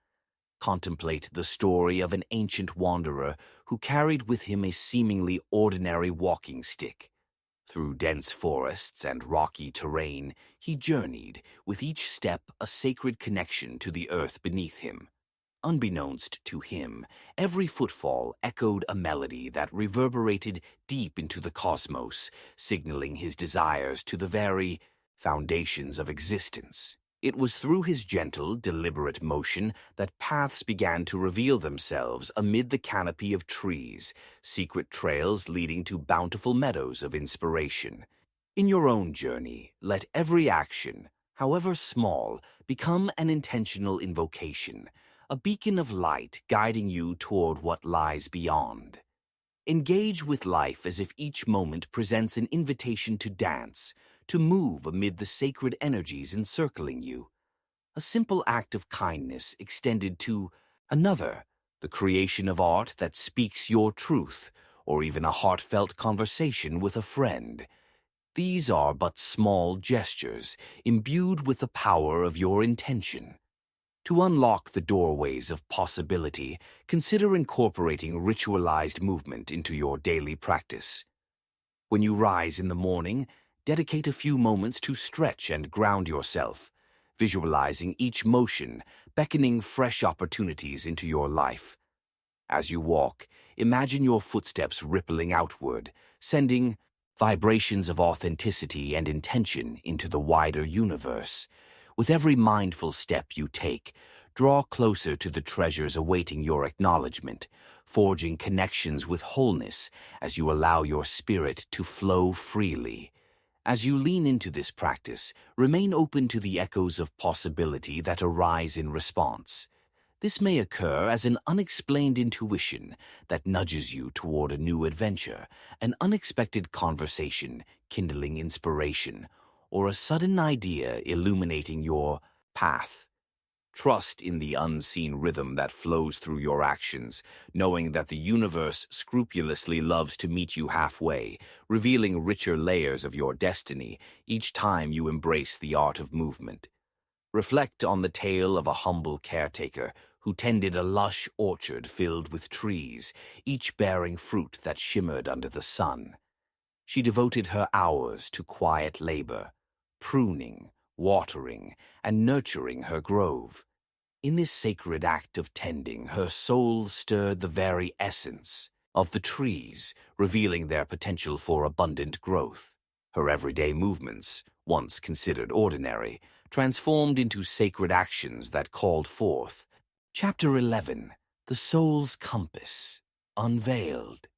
Contemplate the story of an ancient wanderer who carried with him a seemingly ordinary walking stick. Through dense forests and rocky terrain, he journeyed, with each step a sacred connection to the earth beneath him. Unbeknownst to him, every footfall echoed a melody that reverberated deep into the cosmos, signaling his desires to the very foundations of existence. It was through his gentle, deliberate motion that paths began to reveal themselves amid the canopy of trees, secret trails leading to bountiful meadows of inspiration. In your own journey, let every action, however small, become an intentional invocation, a beacon of light guiding you toward what lies beyond. Engage with life as if each moment presents an invitation to dance, to move amid the sacred energies encircling you. A simple act of kindness extended to another, the creation of art that speaks your truth, or even a heartfelt conversation with a friend. These are but small gestures, imbued with the power of your intention. To unlock the doorways of possibility, consider incorporating ritualized movement into your daily practice. When you rise in the morning, dedicate a few moments to stretch and ground yourself, visualizing each motion, beckoning fresh opportunities into your life. As you walk, imagine your footsteps rippling outward, sending vibrations of authenticity and intention into the wider universe. With every mindful step you take, draw closer to the treasures awaiting your acknowledgement, forging connections with wholeness as you allow your spirit to flow freely. As you lean into this practice, remain open to the echoes of possibility that arise in response. This may occur as an unexplained intuition that nudges you toward a new adventure, an unexpected conversation kindling inspiration, or a sudden idea illuminating your path. Trust in the unseen rhythm that flows through your actions, knowing that the universe scrupulously loves to meet you halfway, revealing richer layers of your destiny each time you embrace the art of movement. Reflect on the tale of a humble caretaker who tended a lush orchard filled with trees, each bearing fruit that shimmered under the sun. She devoted her hours to quiet labor, pruning, watering, and nurturing her grove. In this sacred act of tending, her soul stirred the very essence of the trees, revealing their potential for abundant growth. Her everyday movements, once considered ordinary, transformed into sacred actions that called forth. Chapter 11. The Soul's Compass. Unveiled.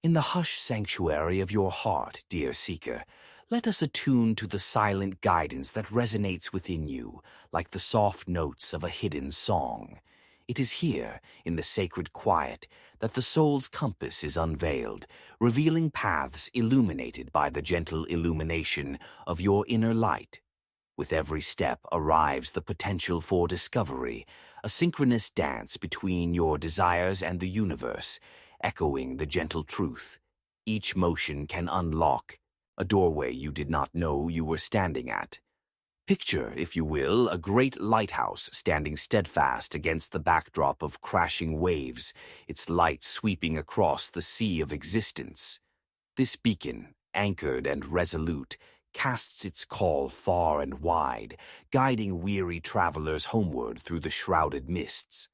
In the hushed sanctuary of your heart, dear seeker, let us attune to the silent guidance that resonates within you, like the soft notes of a hidden song. It is here, in the sacred quiet, that the soul's compass is unveiled, revealing paths illuminated by the gentle illumination of your inner light. With every step arrives the potential for discovery, a synchronous dance between your desires and the universe, echoing the gentle truth. Each motion can unlock a doorway you did not know you were standing at. Picture, if you will, a great lighthouse standing steadfast against the backdrop of crashing waves, its light sweeping across the sea of existence. This beacon, anchored and resolute, casts its call far and wide, guiding weary travelers homeward through the shrouded mists.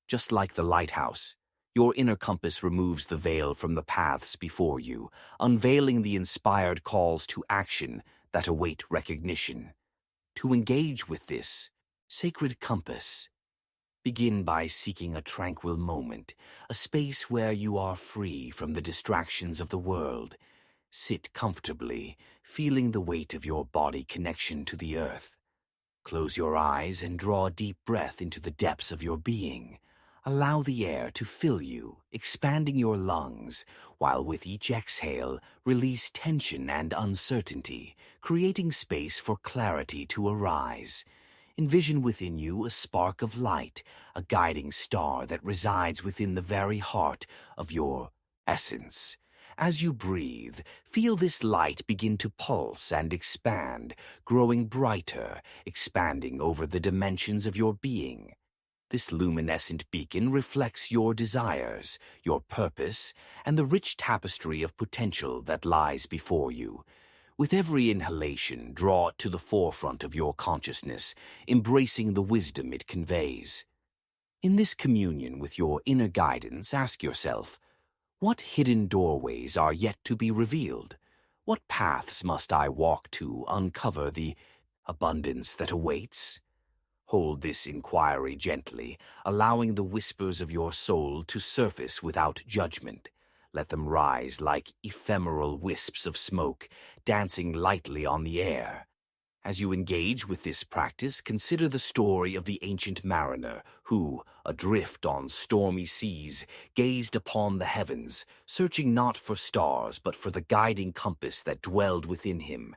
Just like the lighthouse, your inner compass removes the veil from the paths before you, unveiling the inspired calls to action that await recognition. To engage with this sacred compass, begin by seeking a tranquil moment, a space where you are free from the distractions of the world. Sit comfortably, feeling the weight of your body connection to the earth. Close your eyes and draw a deep breath into the depths of your being. Allow the air to fill you, expanding your lungs, while with each exhale, release tension and uncertainty, creating space for clarity to arise. Envision within you a spark of light, a guiding star that resides within the very heart of your essence. As you breathe, feel this light begin to pulse and expand, growing brighter, expanding over the dimensions of your being. This luminescent beacon reflects your desires, your purpose, and the rich tapestry of potential that lies before you. With every inhalation, draw it to the forefront of your consciousness, embracing the wisdom it conveys. In this communion with your inner guidance, ask yourself, what hidden doorways are yet to be revealed? What paths must I walk to uncover the abundance that awaits? Hold this inquiry gently, allowing the whispers of your soul to surface without judgment. Let them rise like ephemeral wisps of smoke, dancing lightly on the air. As you engage with this practice, consider the story of the ancient mariner who, adrift on stormy seas, gazed upon the heavens, searching not for stars but for the guiding compass that dwelled within him.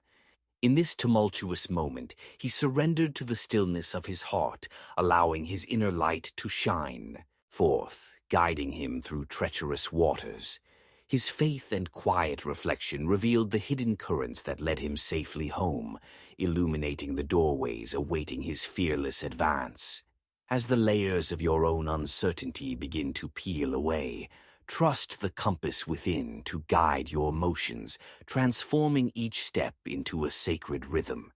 In this tumultuous moment, he surrendered to the stillness of his heart, allowing his inner light to shine forth, guiding him through treacherous waters. His faith and quiet reflection revealed the hidden currents that led him safely home, illuminating the doorways awaiting his fearless advance. As the layers of your own uncertainty begin to peel away, trust the compass within to guide your motions, transforming each step into a sacred rhythm.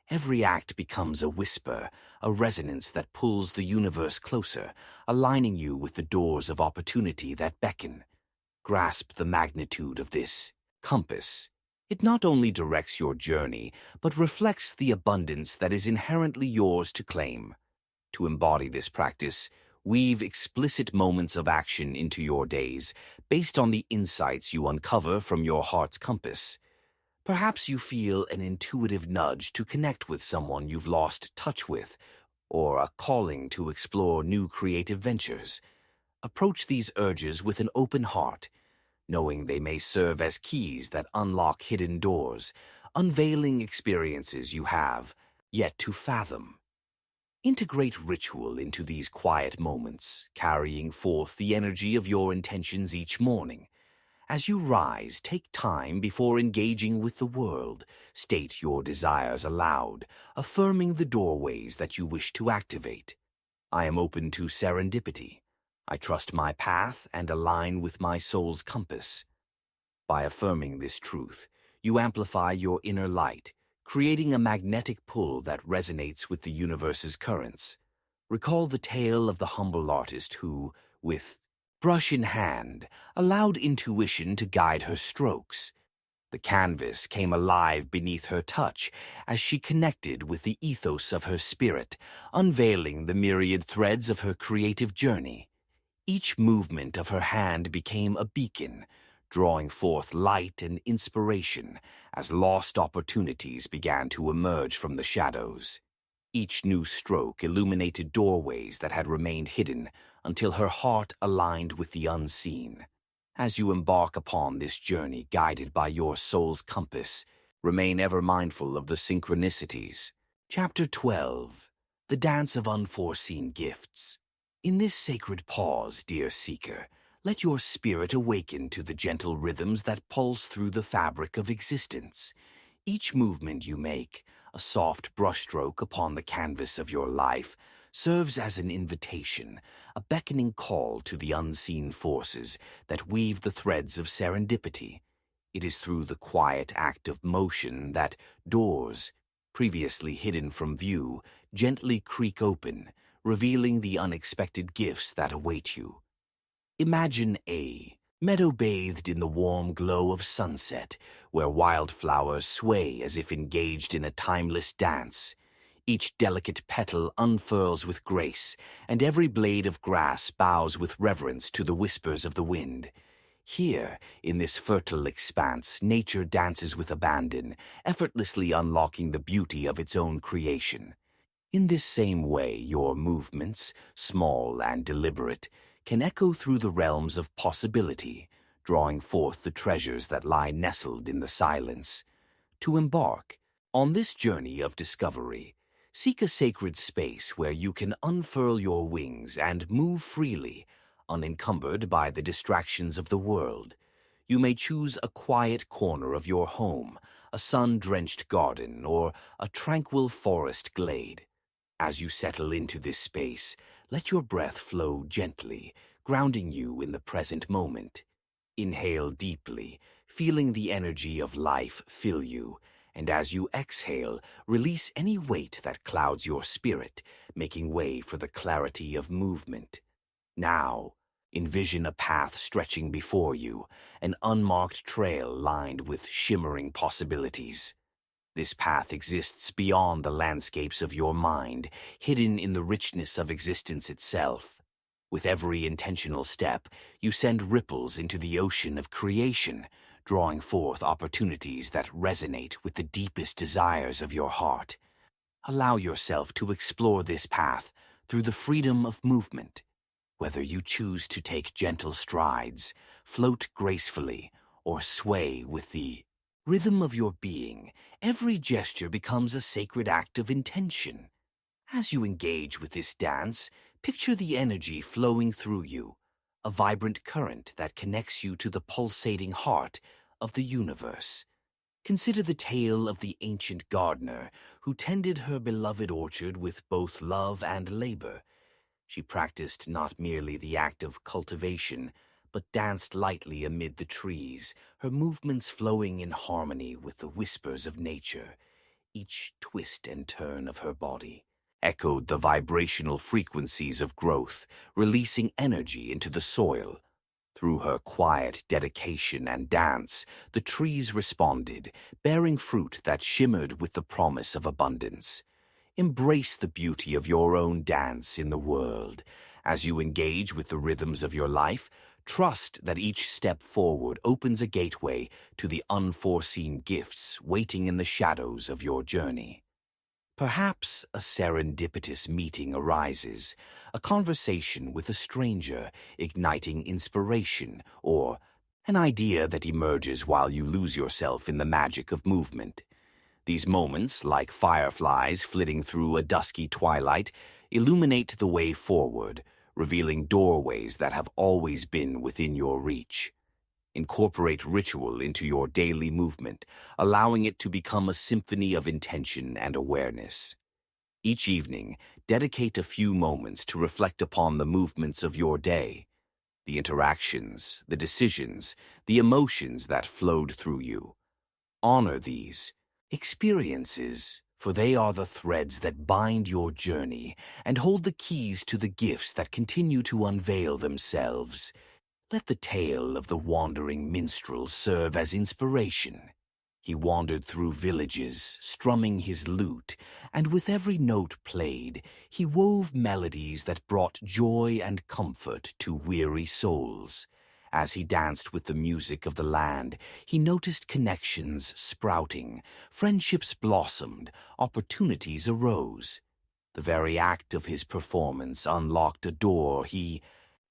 Every act becomes a whisper, a resonance that pulls the universe closer, aligning you with the doors of opportunity that beckon. Grasp the magnitude of this compass. It not only directs your journey, but reflects the abundance that is inherently yours to claim. To embody this practice, weave explicit moments of action into your days based on the insights you uncover from your heart's compass. Perhaps you feel an intuitive nudge to connect with someone you've lost touch with, or a calling to explore new creative ventures. Approach these urges with an open heart, knowing they may serve as keys that unlock hidden doors, unveiling experiences you have yet to fathom. Integrate ritual into these quiet moments, carrying forth the energy of your intentions each morning. As you rise, take time before engaging with the world. State your desires aloud, affirming the doorways that you wish to activate. I am open to serendipity. I trust my path and align with my soul's compass. By affirming this truth, you amplify your inner light, creating a magnetic pull that resonates with the universe's currents. Recall the tale of the humble artist who, with brush in hand, allowed intuition to guide her strokes. The canvas came alive beneath her touch as she connected with the ethos of her spirit, unveiling the myriad threads of her creative journey. Each movement of her hand became a beacon, drawing forth light and inspiration as lost opportunities began to emerge from the shadows. Each new stroke illuminated doorways that had remained hidden until her heart aligned with the unseen. As you embark upon this journey guided by your soul's compass, remain ever mindful of the synchronicities. Chapter 12. The Dance of Unforeseen Gifts. In this sacred pause, dear seeker, let your spirit awaken to the gentle rhythms that pulse through the fabric of existence. Each movement you make, a soft brushstroke upon the canvas of your life, serves as an invitation, a beckoning call to the unseen forces that weave the threads of serendipity. It is through the quiet act of motion that doors, previously hidden from view, gently creak open, revealing the unexpected gifts that await you. Imagine a meadow bathed in the warm glow of sunset, where wildflowers sway as if engaged in a timeless dance. Each delicate petal unfurls with grace, and every blade of grass bows with reverence to the whispers of the wind. Here, in this fertile expanse, nature dances with abandon, effortlessly unlocking the beauty of its own creation. In this same way, your movements, small and deliberate, can echo through the realms of possibility, drawing forth the treasures that lie nestled in the silence. To embark on this journey of discovery, seek a sacred space where you can unfurl your wings and move freely, unencumbered by the distractions of the world. You may choose a quiet corner of your home, a sun-drenched garden, or a tranquil forest glade. As you settle into this space, let your breath flow gently, grounding you in the present moment. Inhale deeply, feeling the energy of life fill you, and as you exhale, release any weight that clouds your spirit, making way for the clarity of movement. Now, envision a path stretching before you, an unmarked trail lined with shimmering possibilities. This path exists beyond the landscapes of your mind, hidden in the richness of existence itself. With every intentional step, you send ripples into the ocean of creation, drawing forth opportunities that resonate with the deepest desires of your heart. Allow yourself to explore this path through the freedom of movement. Whether you choose to take gentle strides, float gracefully, or sway with the rhythm of your being, every gesture becomes a sacred act of intention. As you engage with this dance, picture the energy flowing through you, a vibrant current that connects you to the pulsating heart of the universe. Consider the tale of the ancient gardener who tended her beloved orchard with both love and labor. She practiced not merely the act of cultivation, but danced lightly amid the trees, her movements flowing in harmony with the whispers of nature. Each twist and turn of her body echoed the vibrational frequencies of growth, releasing energy into the soil. Through her quiet dedication and dance, the trees responded, bearing fruit that shimmered with the promise of abundance. Embrace the beauty of your own dance in the world. As you engage with the rhythms of your life, trust that each step forward opens a gateway to the unforeseen gifts waiting in the shadows of your journey. Perhaps a serendipitous meeting arises, a conversation with a stranger igniting inspiration, or an idea that emerges while you lose yourself in the magic of movement. These moments, like fireflies flitting through a dusky twilight, illuminate the way forward, revealing doorways that have always been within your reach. Incorporate ritual into your daily movement, allowing it to become a symphony of intention and awareness. Each evening, dedicate a few moments to reflect upon the movements of your day, the interactions, the decisions, the emotions that flowed through you. Honor these experiences, for they are the threads that bind your journey and hold the keys to the gifts that continue to unveil themselves. Let the tale of the wandering minstrel serve as inspiration. He wandered through villages, strumming his lute, and with every note played, he wove melodies that brought joy and comfort to weary souls. As he danced with the music of the land, he noticed connections sprouting, friendships blossomed, opportunities arose. The very act of his performance unlocked a door he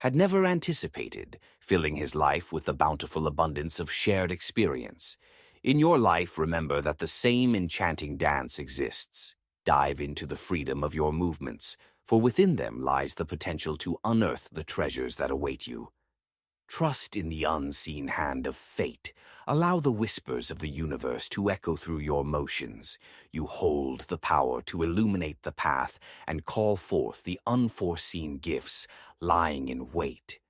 had never anticipated, filling his life with the bountiful abundance of shared experience. In your life, remember that the same enchanting dance exists. Dive into the freedom of your movements, for within them lies the potential to unearth the treasures that await you. Trust in the unseen hand of fate. Allow the whispers of the universe to echo through your motions. You hold the power to illuminate the path and call forth the unforeseen gifts lying in wait.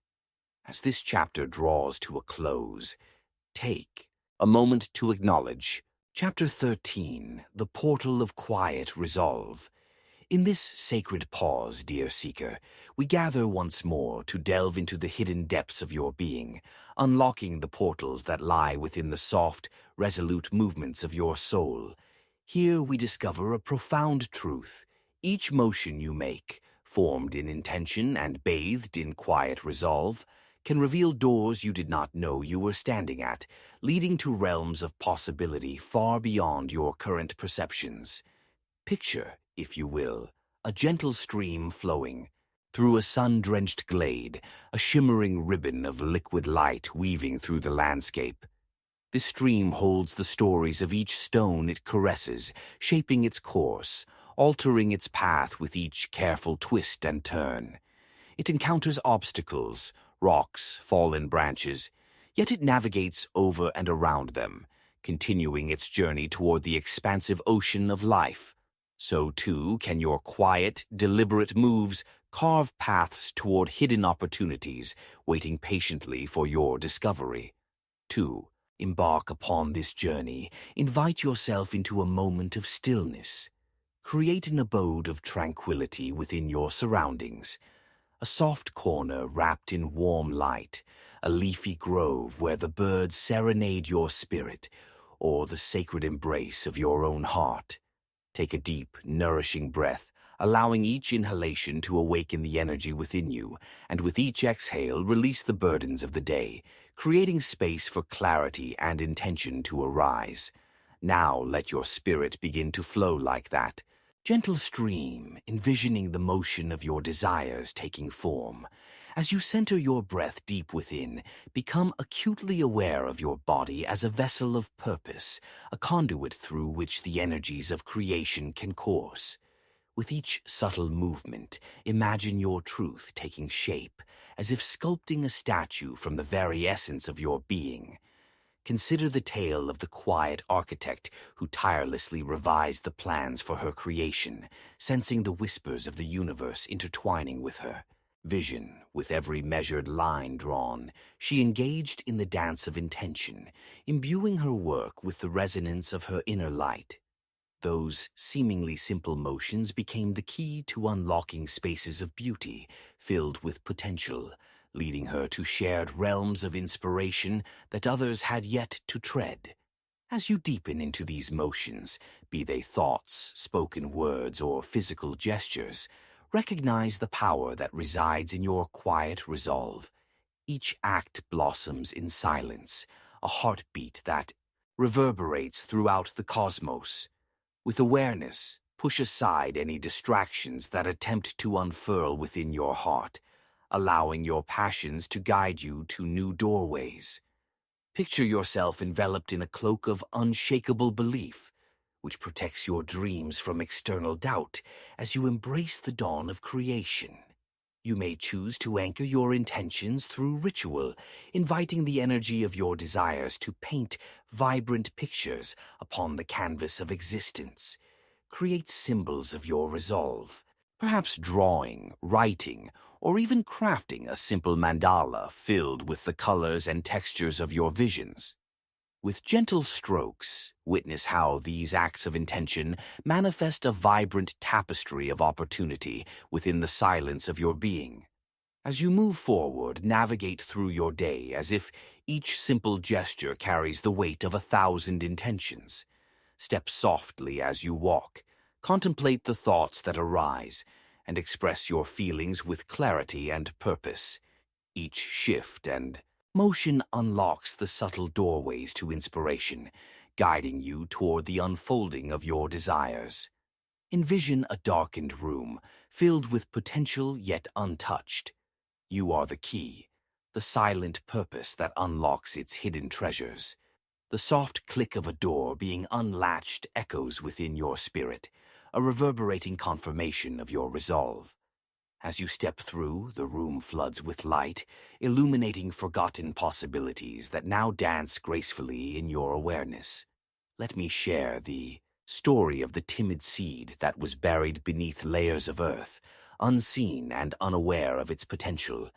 As this chapter draws to a close, take a moment to acknowledge Chapter 13, The Portal of Quiet Resolve. In this sacred pause, dear seeker, we gather once more to delve into the hidden depths of your being, unlocking the portals that lie within the soft, resolute movements of your soul. Here we discover a profound truth. Each motion you make, formed in intention and bathed in quiet resolve, can reveal doors you did not know you were standing at, leading to realms of possibility far beyond your current perceptions. Picture, if you will, a gentle stream flowing. Through a sun-drenched glade, a shimmering ribbon of liquid light weaving through the landscape. This stream holds the stories of each stone it caresses, shaping its course, altering its path with each careful twist and turn. It encounters obstacles, rocks, fallen branches, yet it navigates over and around them, continuing its journey toward the expansive ocean of life. So too can your quiet, deliberate moves carve paths toward hidden opportunities, waiting patiently for your discovery. 2. Embark upon this journey. Invite yourself into a moment of stillness. Create an abode of tranquility within your surroundings. A soft corner wrapped in warm light, a leafy grove where the birds serenade your spirit, or the sacred embrace of your own heart. Take a deep, nourishing breath, allowing each inhalation to awaken the energy within you, and with each exhale, release the burdens of the day, creating space for clarity and intention to arise. Now let your spirit begin to flow like that gentle stream, envisioning the motion of your desires taking form. As you center your breath deep within, become acutely aware of your body as a vessel of purpose, a conduit through which the energies of creation can course. With each subtle movement, imagine your truth taking shape, as if sculpting a statue from the very essence of your being. Consider the tale of the quiet architect who tirelessly revised the plans for her creation, sensing the whispers of the universe intertwining with her. Vision, with every measured line drawn, she engaged in the dance of intention, imbuing her work with the resonance of her inner light. Those seemingly simple motions became the key to unlocking spaces of beauty filled with potential, leading her to shared realms of inspiration that others had yet to tread. As you deepen into these motions, be they thoughts, spoken words, or physical gestures, recognize the power that resides in your quiet resolve. Each act blossoms in silence, a heartbeat that reverberates throughout the cosmos. With awareness, push aside any distractions that attempt to unfurl within your heart, allowing your passions to guide you to new doorways. Picture yourself enveloped in a cloak of unshakable belief, which protects your dreams from external doubt as you embrace the dawn of creation. You may choose to anchor your intentions through ritual, inviting the energy of your desires to paint vibrant pictures upon the canvas of existence. Create symbols of your resolve, perhaps drawing, writing, or even crafting a simple mandala filled with the colors and textures of your visions. With gentle strokes, witness how these acts of intention manifest a vibrant tapestry of opportunity within the silence of your being. As you move forward, navigate through your day as if each simple gesture carries the weight of 1,000 intentions. Step softly as you walk, contemplate the thoughts that arise, and express your feelings with clarity and purpose. Each shift and motion unlocks the subtle doorways to inspiration, guiding you toward the unfolding of your desires. Envision a darkened room, filled with potential yet untouched. You are the key, the silent purpose that unlocks its hidden treasures. The soft click of a door being unlatched echoes within your spirit, a reverberating confirmation of your resolve. As you step through, the room floods with light, illuminating forgotten possibilities that now dance gracefully in your awareness. Let me share the story of the timid seed that was buried beneath layers of earth, unseen and unaware of its potential.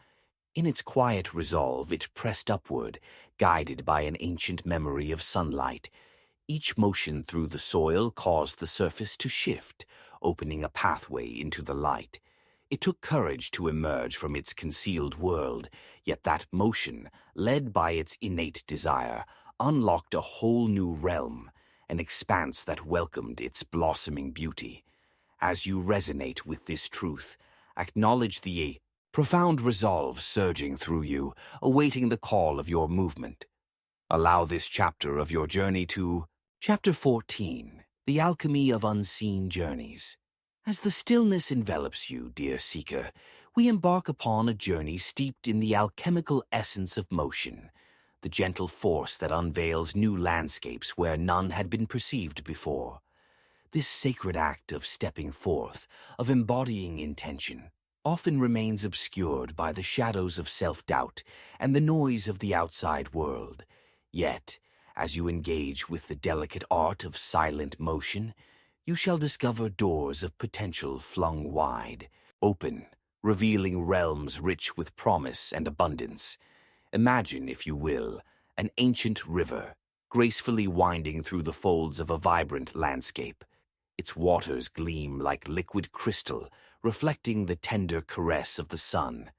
In its quiet resolve, it pressed upward, guided by an ancient memory of sunlight. Each motion through the soil caused the surface to shift, opening a pathway into the light. It took courage to emerge from its concealed world, yet that motion, led by its innate desire, unlocked a whole new realm, an expanse that welcomed its blossoming beauty. As you resonate with this truth, acknowledge the profound resolve surging through you, awaiting the call of your movement. Allow this chapter of your journey to Chapter 14, The Alchemy of Unseen Journeys. As the stillness envelops you, dear seeker, we embark upon a journey steeped in the alchemical essence of motion, the gentle force that unveils new landscapes where none had been perceived before. This sacred act of stepping forth, of embodying intention, often remains obscured by the shadows of self-doubt and the noise of the outside world. Yet, as you engage with the delicate art of silent motion, you shall discover doors of potential flung wide, open, revealing realms rich with promise and abundance. Imagine, if you will, an ancient river, gracefully winding through the folds of a vibrant landscape. Its waters gleam like liquid crystal, reflecting the tender caress of the sun.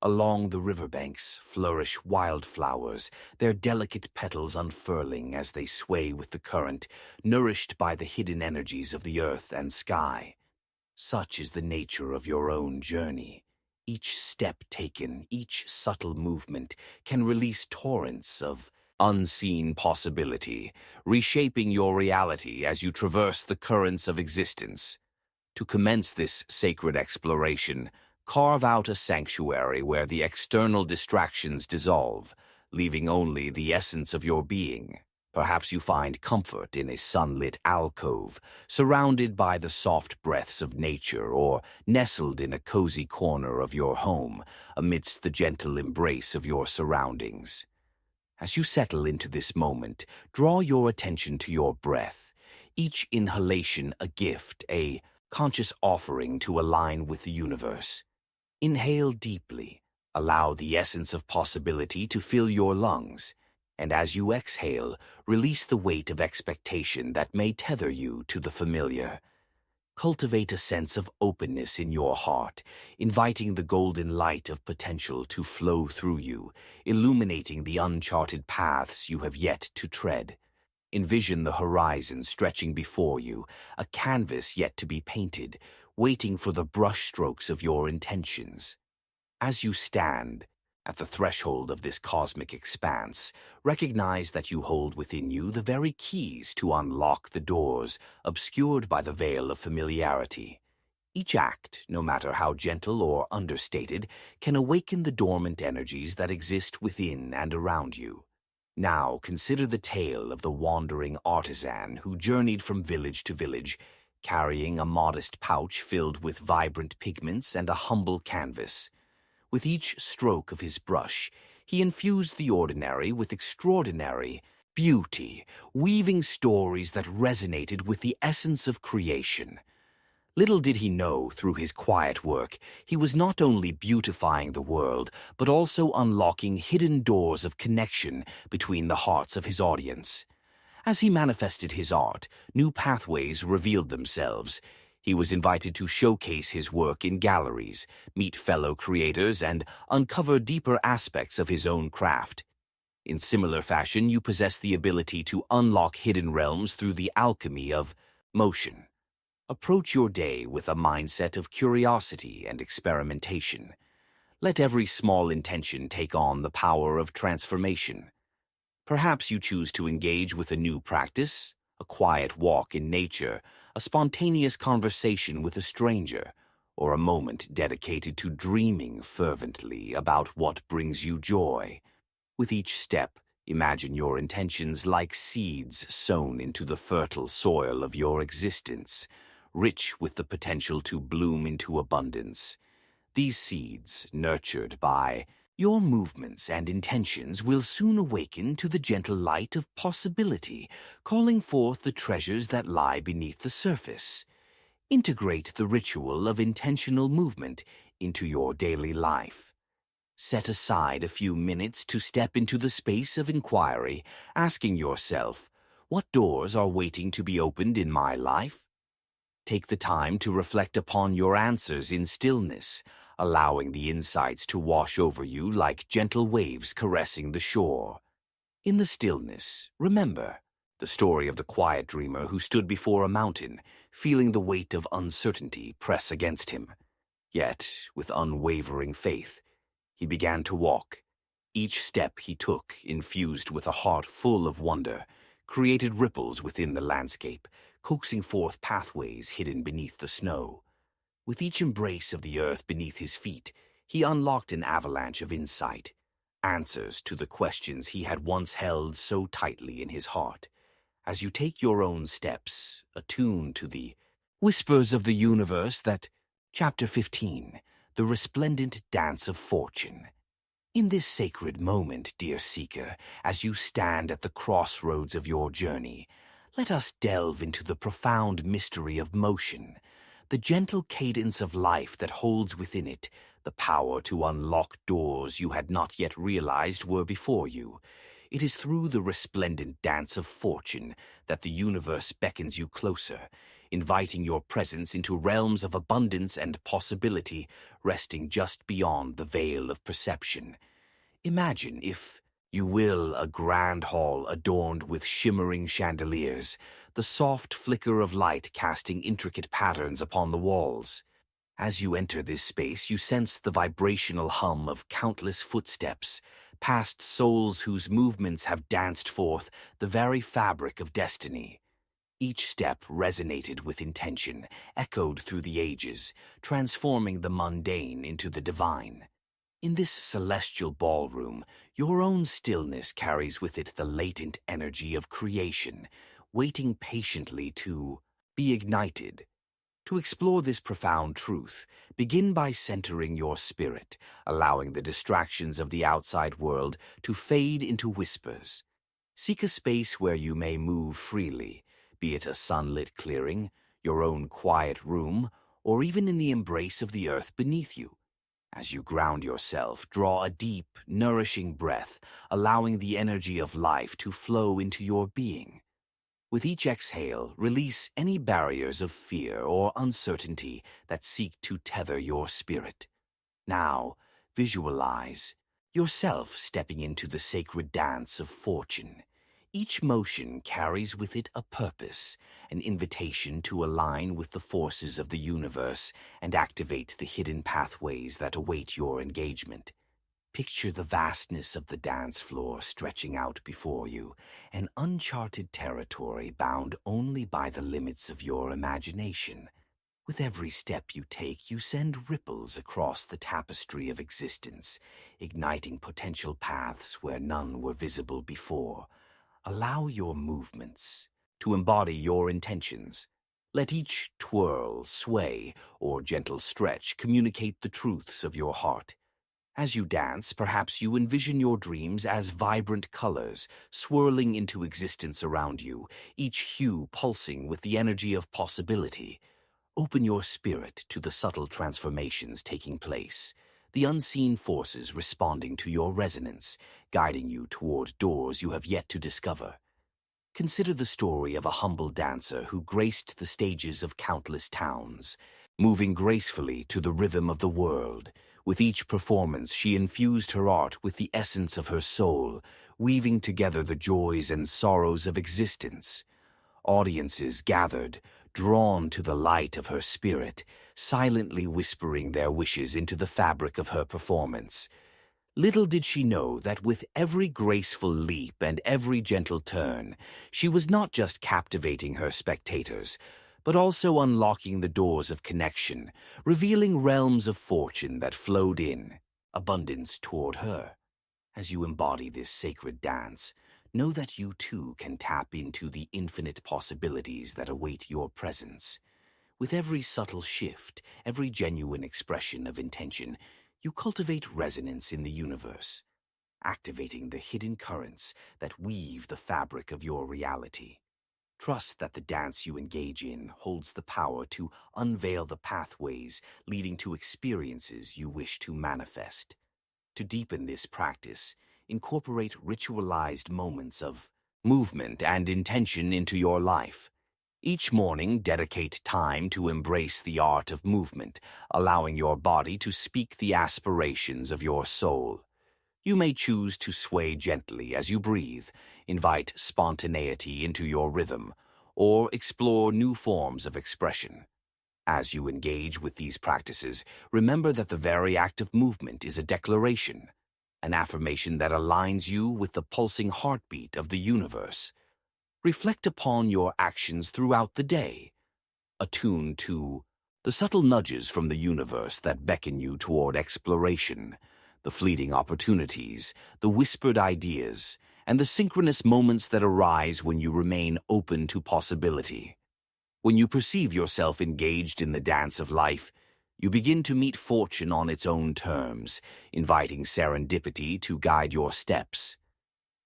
Along the riverbanks flourish wildflowers, their delicate petals unfurling as they sway with the current, nourished by the hidden energies of the earth and sky. Such is the nature of your own journey. Each step taken, each subtle movement, can release torrents of unseen possibility, reshaping your reality as you traverse the currents of existence. To commence this sacred exploration, carve out a sanctuary where the external distractions dissolve, leaving only the essence of your being. Perhaps you find comfort in a sunlit alcove, surrounded by the soft breaths of nature, or nestled in a cozy corner of your home, amidst the gentle embrace of your surroundings. As you settle into this moment, draw your attention to your breath, each inhalation a gift, a conscious offering to align with the universe. Inhale deeply, allow the essence of possibility to fill your lungs, and as you exhale, release the weight of expectation that may tether you to the familiar. Cultivate a sense of openness in your heart, inviting the golden light of potential to flow through you, illuminating the uncharted paths you have yet to tread. Envision the horizon stretching before you, a canvas yet to be painted, waiting for the brushstrokes of your intentions. As you stand at the threshold of this cosmic expanse, recognize that you hold within you the very keys to unlock the doors obscured by the veil of familiarity. Each act, no matter how gentle or understated, can awaken the dormant energies that exist within and around you. Now consider the tale of the wandering artisan who journeyed from village to village, carrying a modest pouch filled with vibrant pigments and a humble canvas. With each stroke of his brush, he infused the ordinary with extraordinary beauty, weaving stories that resonated with the essence of creation. Little did he know, through his quiet work, he was not only beautifying the world, but also unlocking hidden doors of connection between the hearts of his audience. As he manifested his art, new pathways revealed themselves. He was invited to showcase his work in galleries, meet fellow creators, and uncover deeper aspects of his own craft. In similar fashion, you possess the ability to unlock hidden realms through the alchemy of motion. Approach your day with a mindset of curiosity and experimentation. Let every small intention take on the power of transformation. Perhaps you choose to engage with a new practice, a quiet walk in nature, a spontaneous conversation with a stranger, or a moment dedicated to dreaming fervently about what brings you joy. With each step, imagine your intentions like seeds sown into the fertile soil of your existence, rich with the potential to bloom into abundance. These seeds, nurtured by your movements and intentions, will soon awaken to the gentle light of possibility, calling forth the treasures that lie beneath the surface. Integrate the ritual of intentional movement into your daily life. Set aside a few minutes to step into the space of inquiry, asking yourself, what doors are waiting to be opened in my life? Take the time to reflect upon your answers in stillness, allowing the insights to wash over you like gentle waves caressing the shore. In the stillness, remember the story of the quiet dreamer who stood before a mountain, feeling the weight of uncertainty press against him. Yet, with unwavering faith, he began to walk. Each step he took, infused with a heart full of wonder, created ripples within the landscape, coaxing forth pathways hidden beneath the snow. With each embrace of the earth beneath his feet, he unlocked an avalanche of insight, answers to the questions he had once held so tightly in his heart. As you take your own steps, attuned to the whispers of the universe that Chapter 15, The Resplendent Dance of Fortune. In this sacred moment, dear seeker, as you stand at the crossroads of your journey, let us delve into the profound mystery of motion, the gentle cadence of life that holds within it the power to unlock doors you had not yet realized were before you. It is through the resplendent dance of fortune that the universe beckons you closer, inviting your presence into realms of abundance and possibility resting just beyond the veil of perception. Imagine, if you will, a grand hall adorned with shimmering chandeliers, the soft flicker of light casting intricate patterns upon the walls. As you enter this space, you sense the vibrational hum of countless footsteps, past souls whose movements have danced forth the very fabric of destiny. Each step resonated with intention, echoed through the ages, transforming the mundane into the divine. In this celestial ballroom, your own stillness carries with it the latent energy of creation, waiting patiently to be ignited. To explore this profound truth, begin by centering your spirit, allowing the distractions of the outside world to fade into whispers. Seek a space where you may move freely, be it a sunlit clearing, your own quiet room, or even in the embrace of the earth beneath you. As you ground yourself, draw a deep, nourishing breath, allowing the energy of life to flow into your being. With each exhale, release any barriers of fear or uncertainty that seek to tether your spirit. Now, visualize yourself stepping into the sacred dance of fortune. Each motion carries with it a purpose, an invitation to align with the forces of the universe and activate the hidden pathways that await your engagement. Picture the vastness of the dance floor stretching out before you, an uncharted territory bound only by the limits of your imagination. With every step you take, you send ripples across the tapestry of existence, igniting potential paths where none were visible before. Allow your movements to embody your intentions. Let each twirl, sway, or gentle stretch communicate the truths of your heart. As you dance, perhaps you envision your dreams as vibrant colors swirling into existence around you, each hue pulsing with the energy of possibility. Open your spirit to the subtle transformations taking place, the unseen forces responding to your resonance, guiding you toward doors you have yet to discover. Consider the story of a humble dancer who graced the stages of countless towns, moving gracefully to the rhythm of the world. With each performance, she infused her art with the essence of her soul, weaving together the joys and sorrows of existence. Audiences gathered, drawn to the light of her spirit, silently whispering their wishes into the fabric of her performance. Little did she know that with every graceful leap and every gentle turn, she was not just captivating her spectators, but also unlocking the doors of connection, revealing realms of fortune that flowed in, abundance toward her. As you embody this sacred dance, know that you too can tap into the infinite possibilities that await your presence. With every subtle shift, every genuine expression of intention, you cultivate resonance in the universe, activating the hidden currents that weave the fabric of your reality. Trust that the dance you engage in holds the power to unveil the pathways leading to experiences you wish to manifest. To deepen this practice, incorporate ritualized moments of movement and intention into your life. Each morning, dedicate time to embrace the art of movement, allowing your body to speak the aspirations of your soul. You may choose to sway gently as you breathe, invite spontaneity into your rhythm, or explore new forms of expression. As you engage with these practices, remember that the very act of movement is a declaration, an affirmation that aligns you with the pulsing heartbeat of the universe. Reflect upon your actions throughout the day, attuned to The subtle nudges from the universe that beckon you toward exploration, the fleeting opportunities, the whispered ideas, and the synchronous moments that arise when you remain open to possibility. When you perceive yourself engaged in the dance of life, you begin to meet fortune on its own terms, inviting serendipity to guide your steps.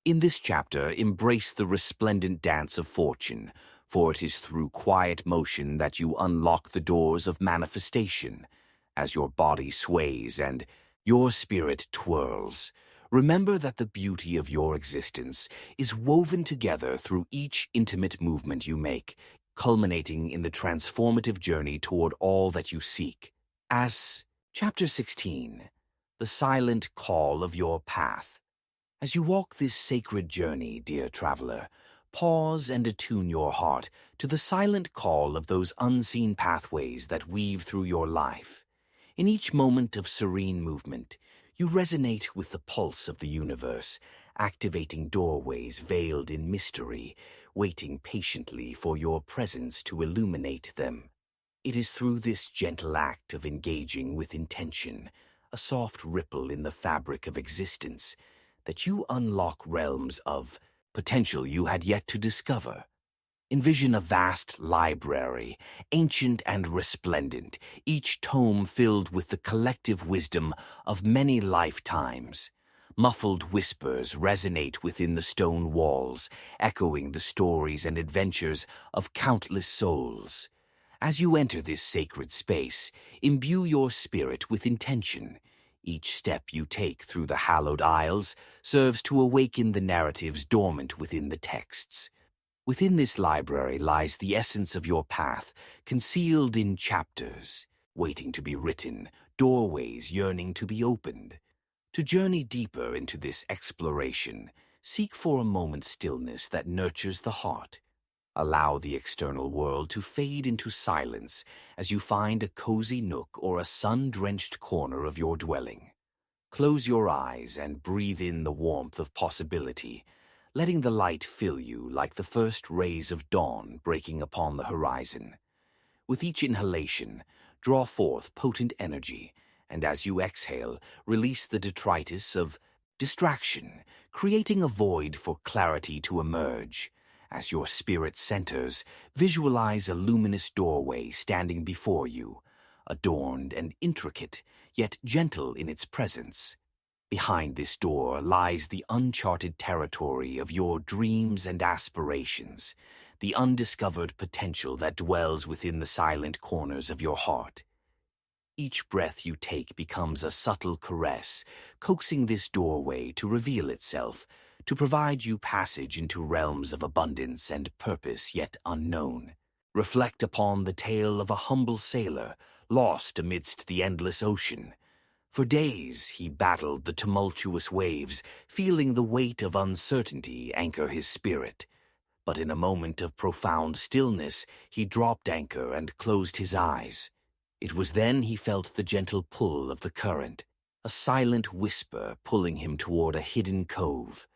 In this chapter, embrace the resplendent dance of fortune, for it is through quiet motion that you unlock the doors of manifestation. As your body sways and your spirit twirls, remember that the beauty of your existence is woven together through each intimate movement you make, culminating in the transformative journey toward all that you seek. As Chapter 16, The Silent Call of Your Path. As you walk this sacred journey, dear traveler, pause and attune your heart to the silent call of those unseen pathways that weave through your life. In each moment of serene movement, you resonate with the pulse of the universe, activating doorways veiled in mystery, waiting patiently for your presence to illuminate them. It is through this gentle act of engaging with intention, a soft ripple in the fabric of existence, that you unlock realms of potential you had yet to discover. Envision a vast library, ancient and resplendent, each tome filled with the collective wisdom of many lifetimes. Muffled whispers resonate within the stone walls, echoing the stories and adventures of countless souls. As you enter this sacred space, imbue your spirit with intention. Each step you take through the hallowed aisles serves to awaken the narratives dormant within the texts. Within this library lies the essence of your path, concealed in chapters, waiting to be written, doorways yearning to be opened. To journey deeper into this exploration, seek for a moment's stillness that nurtures the heart. Allow the external world to fade into silence as you find a cozy nook or a sun-drenched corner of your dwelling. Close your eyes and breathe in the warmth of possibility, letting the light fill you like the first rays of dawn breaking upon the horizon. With each inhalation, draw forth potent energy, and as you exhale, release the detritus of distraction, creating a void for clarity to emerge. As your spirit centers, visualize a luminous doorway standing before you, adorned and intricate, yet gentle in its presence. Behind this door lies the uncharted territory of your dreams and aspirations, the undiscovered potential that dwells within the silent corners of your heart. Each breath you take becomes a subtle caress, coaxing this doorway to reveal itself, to provide you passage into realms of abundance and purpose yet unknown. Reflect upon the tale of a humble sailor, lost amidst the endless ocean. For days he battled the tumultuous waves, feeling the weight of uncertainty anchor his spirit. But in a moment of profound stillness, he dropped anchor and closed his eyes. It was then he felt the gentle pull of the current, a silent whisper pulling him toward a hidden cove.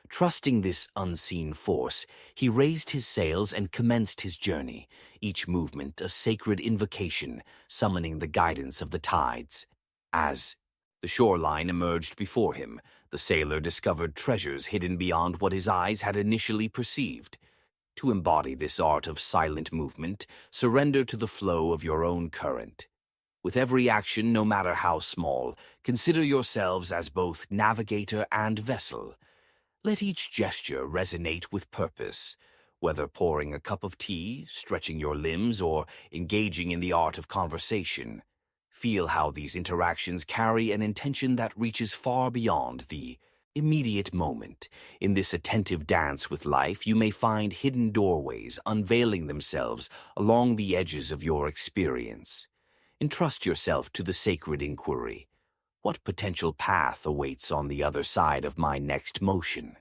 Trusting this unseen force, he raised his sails and commenced his journey, each movement a sacred invocation, summoning the guidance of the tides. As the shoreline emerged before him, the sailor discovered treasures hidden beyond what his eyes had initially perceived. To embody this art of silent movement, surrender to the flow of your own current. With every action, no matter how small, consider yourselves as both navigator and vessel. Let each gesture resonate with purpose, whether pouring a cup of tea, stretching your limbs, or engaging in the art of conversation. Feel how these interactions carry an intention that reaches far beyond the immediate moment. In this attentive dance with life, you may find hidden doorways unveiling themselves along the edges of your experience. Entrust yourself to the sacred inquiry. What potential path awaits on the other side of my next motion?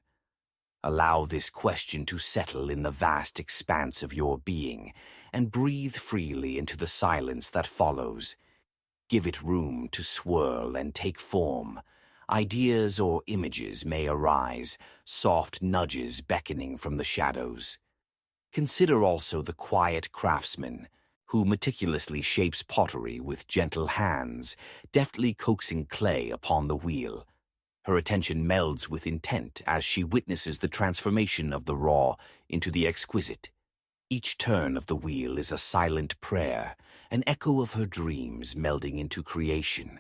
Allow this question to settle in the vast expanse of your being, and breathe freely into the silence that follows. Give it room to swirl and take form. Ideas or images may arise, soft nudges beckoning from the shadows. Consider also the quiet craftsman, who meticulously shapes pottery with gentle hands, deftly coaxing clay upon the wheel. Her attention melds with intent as she witnesses the transformation of the raw into the exquisite. Each turn of the wheel is a silent prayer, an echo of her dreams melding into creation.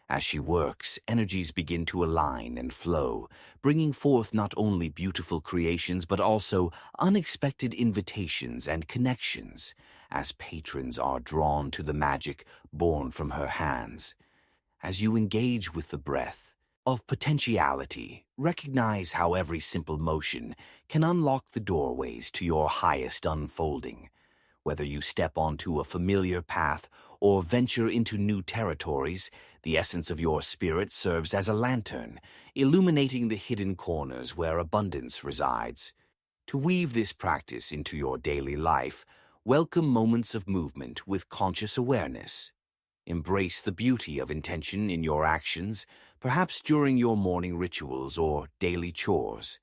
As she works, energies begin to align and flow, bringing forth not only beautiful creations but also unexpected invitations and connections, as patrons are drawn to the magic born from her hands. As you engage with the breath of potentiality, recognize how every simple motion can unlock the doorways to your highest unfolding. Whether you step onto a familiar path or venture into new territories, the essence of your spirit serves as a lantern, illuminating the hidden corners where abundance resides. To weave this practice into your daily life, welcome moments of movement with conscious awareness. Embrace the beauty of intention in your actions, perhaps during your morning rituals or daily chores.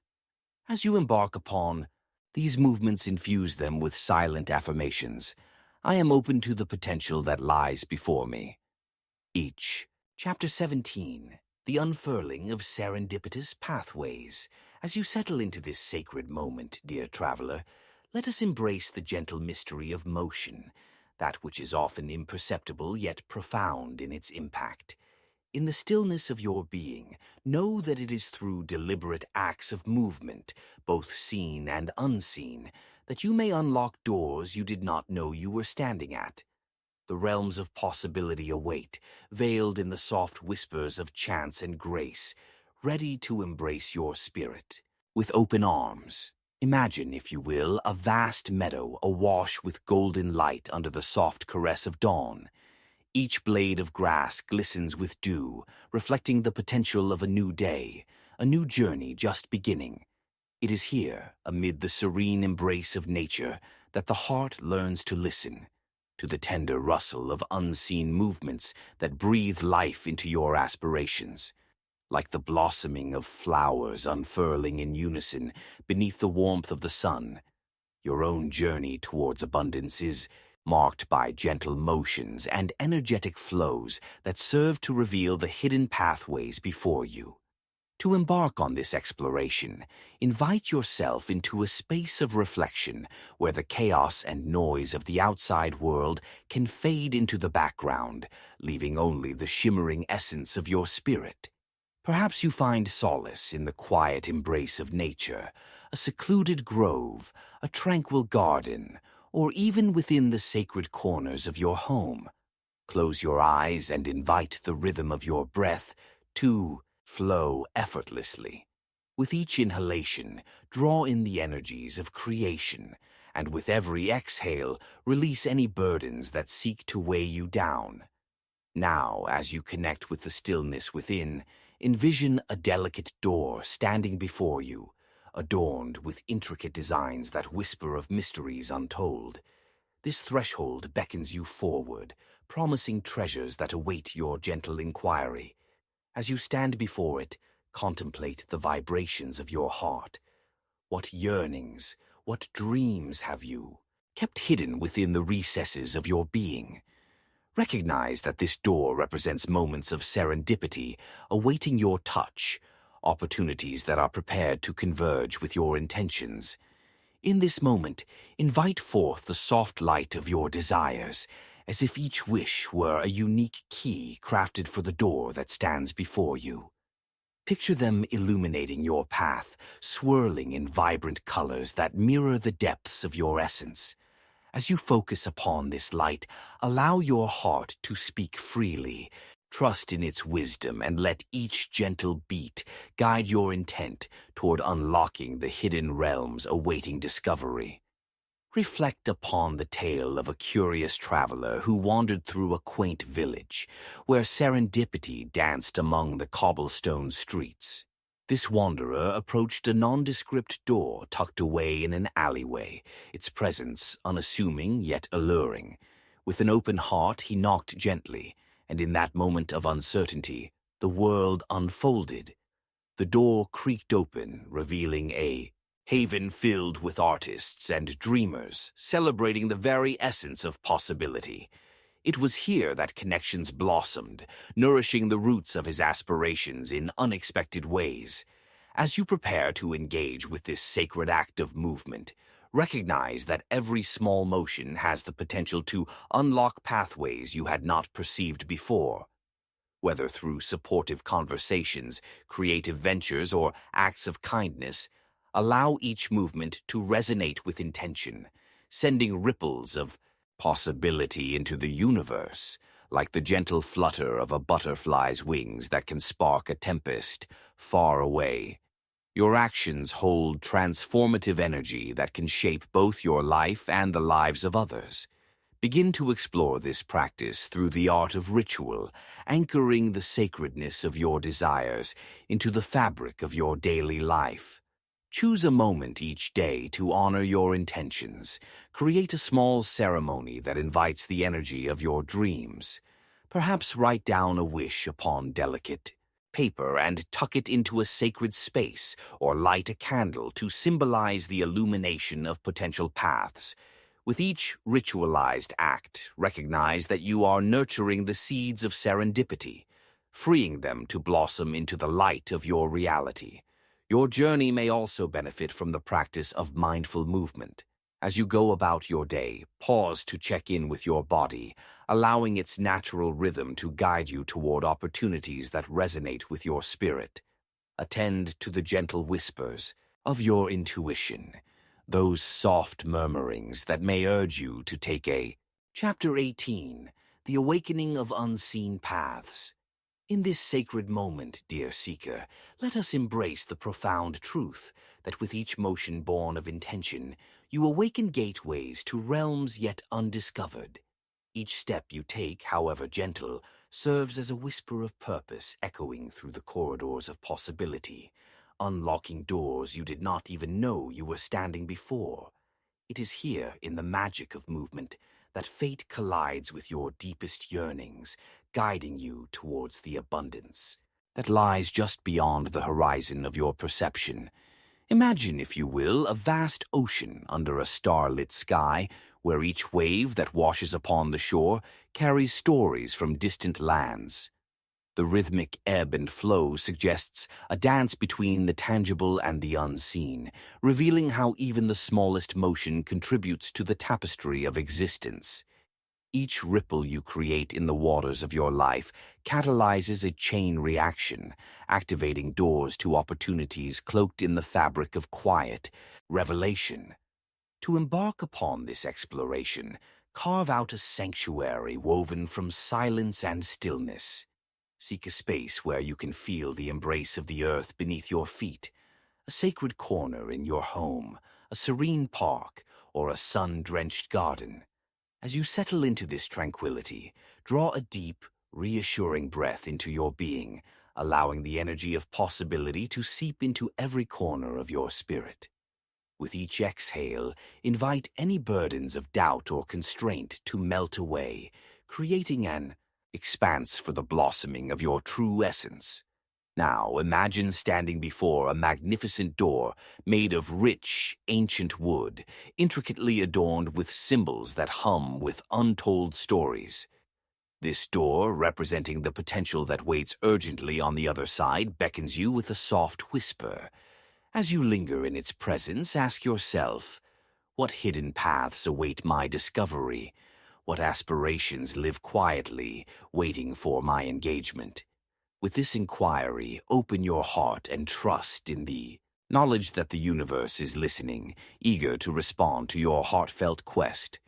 As you embark upon these movements, infuse them with silent affirmations. I am open to the potential that lies before me. Chapter 17, The Unfurling of Serendipitous Pathways. As you settle into this sacred moment, dear traveler, let us embrace the gentle mystery of motion, that which is often imperceptible yet profound in its impact. In the stillness of your being, know that it is through deliberate acts of movement, both seen and unseen, that you may unlock doors you did not know you were standing at. The realms of possibility await, veiled in the soft whispers of chance and grace, ready to embrace your spirit. With open arms, imagine, if you will, a vast meadow awash with golden light under the soft caress of dawn. Each blade of grass glistens with dew, reflecting the potential of a new day, a new journey just beginning. It is here, amid the serene embrace of nature, that the heart learns to listen, to the tender rustle of unseen movements that breathe life into your aspirations. Like the blossoming of flowers unfurling in unison beneath the warmth of the sun, your own journey towards abundance is marked by gentle motions and energetic flows that serve to reveal the hidden pathways before you. To embark on this exploration, invite yourself into a space of reflection where the chaos and noise of the outside world can fade into the background, leaving only the shimmering essence of your spirit. Perhaps you find solace in the quiet embrace of nature, a secluded grove, a tranquil garden, or even within the sacred corners of your home. Close your eyes and invite the rhythm of your breath to flow effortlessly. With each inhalation, draw in the energies of creation, and with every exhale, release any burdens that seek to weigh you down. Now, as you connect with the stillness within, envision a delicate door standing before you, adorned with intricate designs that whisper of mysteries untold. This threshold beckons you forward, promising treasures that await your gentle inquiry. As you stand before it, contemplate the vibrations of your heart. What yearnings, what dreams have you kept hidden within the recesses of your being? Recognize that this door represents moments of serendipity awaiting your touch, opportunities that are prepared to converge with your intentions. In this moment, invite forth the soft light of your desires, as if each wish were a unique key crafted for the door that stands before you. Picture them illuminating your path, swirling in vibrant colors that mirror the depths of your essence. As you focus upon this light, allow your heart to speak freely. Trust in its wisdom and let each gentle beat guide your intent toward unlocking the hidden realms awaiting discovery. Reflect upon the tale of a curious traveler who wandered through a quaint village, where serendipity danced among the cobblestone streets. This wanderer approached a nondescript door tucked away in an alleyway, its presence unassuming yet alluring. With an open heart, he knocked gently, and in that moment of uncertainty, the world unfolded. The door creaked open, revealing a haven filled with artists and dreamers, celebrating the very essence of possibility. It was here that connections blossomed, nourishing the roots of his aspirations in unexpected ways. As you prepare to engage with this sacred act of movement, recognize that every small motion has the potential to unlock pathways you had not perceived before. Whether through supportive conversations, creative ventures, or acts of kindness, allow each movement to resonate with intention, sending ripples of possibility into the universe, like the gentle flutter of a butterfly's wings that can spark a tempest far away. Your actions hold transformative energy that can shape both your life and the lives of others. Begin to explore this practice through the art of ritual, anchoring the sacredness of your desires into the fabric of your daily life. Choose a moment each day to honor your intentions. Create a small ceremony that invites the energy of your dreams. Perhaps write down a wish upon delicate paper and tuck it into a sacred space, or light a candle to symbolize the illumination of potential paths. With each ritualized act, recognize that you are nurturing the seeds of serendipity, freeing them to blossom into the light of your reality. Your journey may also benefit from the practice of mindful movement. As you go about your day, pause to check in with your body, allowing its natural rhythm to guide you toward opportunities that resonate with your spirit. Attend to the gentle whispers of your intuition, those soft murmurings that may urge you to take a Chapter 18, The Awakening of Unseen Paths. In this sacred moment, dear seeker, let us embrace the profound truth that with each motion born of intention, you awaken gateways to realms yet undiscovered. Each step you take, however gentle, serves as a whisper of purpose echoing through the corridors of possibility, unlocking doors you did not even know you were standing before. It is here, in the magic of movement, that fate collides with your deepest yearnings, guiding you towards the abundance that lies just beyond the horizon of your perception. Imagine, if you will, a vast ocean under a starlit sky, where each wave that washes upon the shore carries stories from distant lands. The rhythmic ebb and flow suggests a dance between the tangible and the unseen, revealing how even the smallest motion contributes to the tapestry of existence. Each ripple you create in the waters of your life catalyzes a chain reaction, activating doors to opportunities cloaked in the fabric of quiet revelation. To embark upon this exploration, carve out a sanctuary woven from silence and stillness. Seek a space where you can feel the embrace of the earth beneath your feet, a sacred corner in your home, a serene park, or a sun-drenched garden. As you settle into this tranquility, draw a deep, reassuring breath into your being, allowing the energy of possibility to seep into every corner of your spirit. With each exhale, invite any burdens of doubt or constraint to melt away, creating an expanse for the blossoming of your true essence. Now, imagine standing before a magnificent door made of rich, ancient wood, intricately adorned with symbols that hum with untold stories. This door, representing the potential that waits urgently on the other side, beckons you with a soft whisper. As you linger in its presence, ask yourself, what hidden paths await my discovery? What aspirations live quietly, waiting for my engagement? With this inquiry, open your heart and trust in the knowledge that the universe is listening, eager to respond to your heartfelt quest.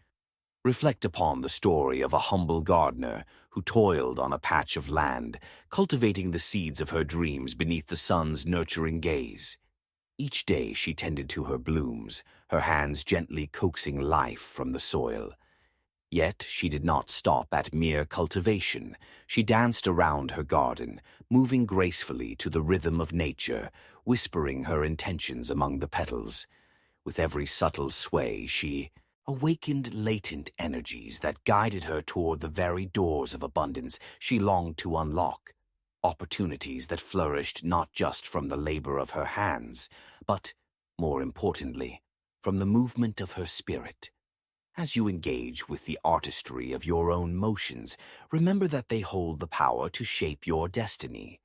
Reflect upon the story of a humble gardener who toiled on a patch of land, cultivating the seeds of her dreams beneath the sun's nurturing gaze. Each day she tended to her blooms, her hands gently coaxing life from the soil. Yet she did not stop at mere cultivation. She danced around her garden, moving gracefully to the rhythm of nature, whispering her intentions among the petals. With every subtle sway, she awakened latent energies that guided her toward the very doors of abundance she longed to unlock, opportunities that flourished not just from the labor of her hands, but more importantly, from the movement of her spirit. As you engage with the artistry of your own motions, remember that they hold the power to shape your destiny.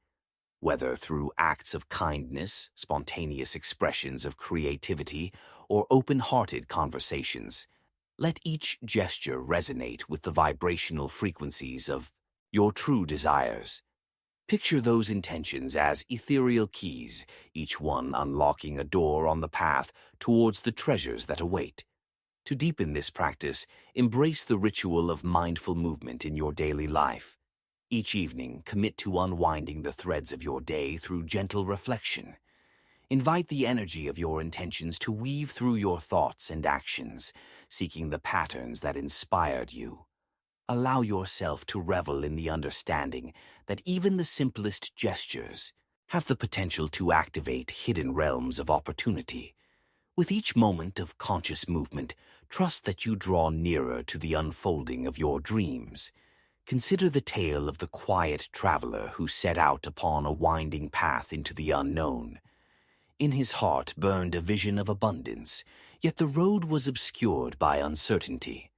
Whether through acts of kindness, spontaneous expressions of creativity, or open-hearted conversations, let each gesture resonate with the vibrational frequencies of your true desires. Picture those intentions as ethereal keys, each one unlocking a door on the path towards the treasures that await. To deepen this practice, embrace the ritual of mindful movement in your daily life. Each evening, commit to unwinding the threads of your day through gentle reflection. Invite the energy of your intentions to weave through your thoughts and actions, seeking the patterns that inspired you. Allow yourself to revel in the understanding that even the simplest gestures have the potential to activate hidden realms of opportunity. With each moment of conscious movement, trust that you draw nearer to the unfolding of your dreams. Consider the tale of the quiet traveler who set out upon a winding path into the unknown. In his heart burned a vision of abundance, yet the road was obscured by uncertainty.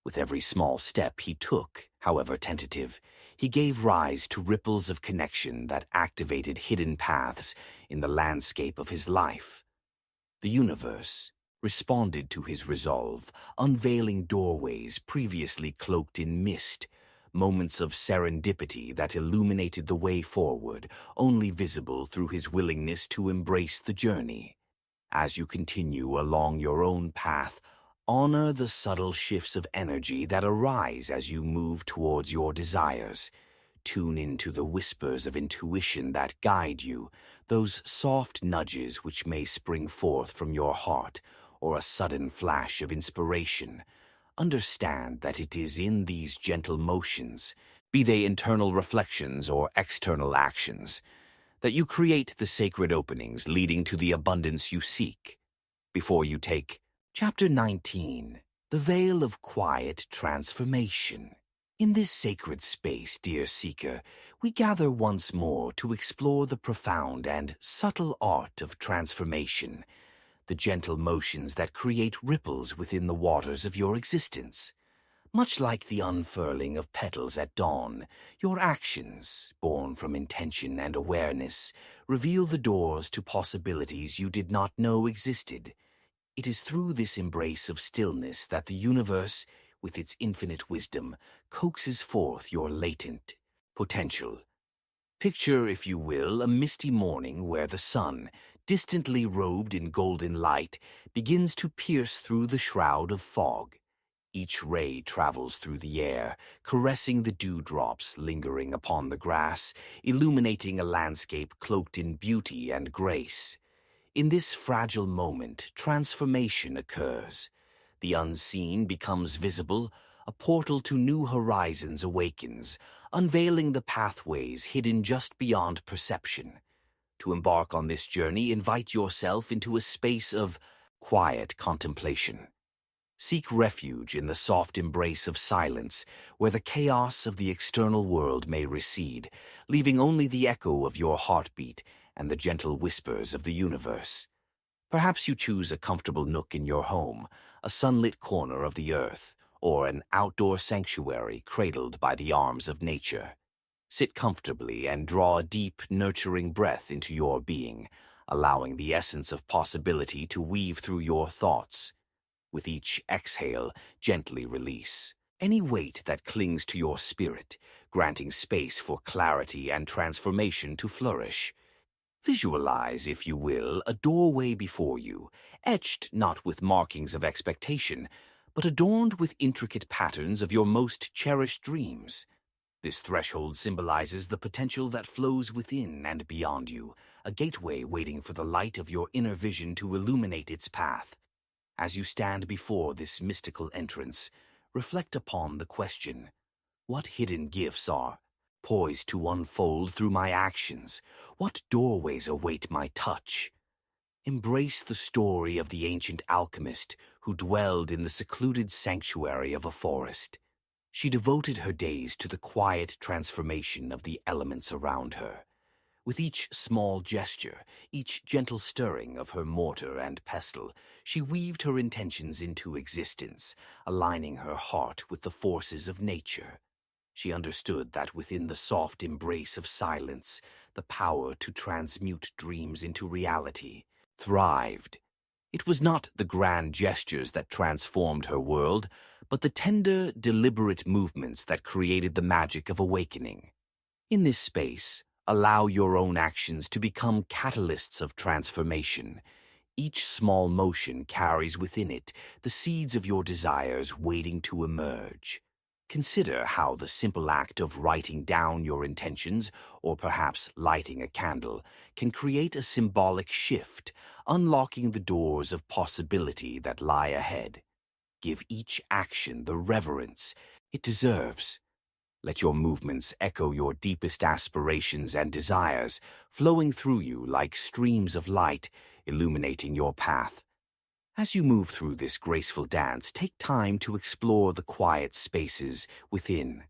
With every small step he took, however tentative, he gave rise to ripples of connection that activated hidden paths in the landscape of his life. The universe responded to his resolve, unveiling doorways previously cloaked in mist, moments of serendipity that illuminated the way forward, only visible through his willingness to embrace the journey. As you continue along your own path, honor the subtle shifts of energy that arise as you move towards your desires. Tune into the whispers of intuition that guide you, those soft nudges which may spring forth from your heart, or a sudden flash of inspiration. Understand that it is in these gentle motions, be they internal reflections or external actions, that you create the sacred openings leading to the abundance you seek. Before you take Chapter 19, The Veil of Quiet Transformation. In this sacred space, dear seeker, we gather once more to explore the profound and subtle art of transformation, the gentle motions that create ripples within the waters of your existence. Much like the unfurling of petals at dawn, your actions, born from intention and awareness, reveal the doors to possibilities you did not know existed. It is through this embrace of stillness that the universe, with its infinite wisdom, coaxes forth your latent potential. Picture, if you will, a misty morning where the sun, distantly robed in golden light, begins to pierce through the shroud of fog. Each ray travels through the air, caressing the dewdrops lingering upon the grass, illuminating a landscape cloaked in beauty and grace. In this fragile moment, transformation occurs. The unseen becomes visible, a portal to new horizons awakens, unveiling the pathways hidden just beyond perception. To embark on this journey, invite yourself into a space of quiet contemplation. Seek refuge in the soft embrace of silence, where the chaos of the external world may recede, leaving only the echo of your heartbeat and the gentle whispers of the universe. Perhaps you choose a comfortable nook in your home, a sunlit corner of the earth, or an outdoor sanctuary cradled by the arms of nature. Sit comfortably and draw a deep, nurturing breath into your being, allowing the essence of possibility to weave through your thoughts. With each exhale, gently release any weight that clings to your spirit, granting space for clarity and transformation to flourish. Visualize, if you will, a doorway before you, etched not with markings of expectation, but adorned with intricate patterns of your most cherished dreams. This threshold symbolizes the potential that flows within and beyond you, a gateway waiting for the light of your inner vision to illuminate its path. As you stand before this mystical entrance, reflect upon the question, what hidden gifts are poised to unfold through my actions? What doorways await my touch? Embrace the story of the ancient alchemist who dwelled in the secluded sanctuary of a forest. She devoted her days to the quiet transformation of the elements around her. With each small gesture, each gentle stirring of her mortar and pestle, she weaved her intentions into existence, aligning her heart with the forces of nature. She understood that within the soft embrace of silence, the power to transmute dreams into reality thrived. It was not the grand gestures that transformed her world, but the tender, deliberate movements that created the magic of awakening. In this space, allow your own actions to become catalysts of transformation. Each small motion carries within it the seeds of your desires waiting to emerge. Consider how the simple act of writing down your intentions, or perhaps lighting a candle, can create a symbolic shift, unlocking the doors of possibility that lie ahead. Give each action the reverence it deserves. Let your movements echo your deepest aspirations and desires, flowing through you like streams of light, illuminating your path. As you move through this graceful dance, take time to explore the quiet spaces within,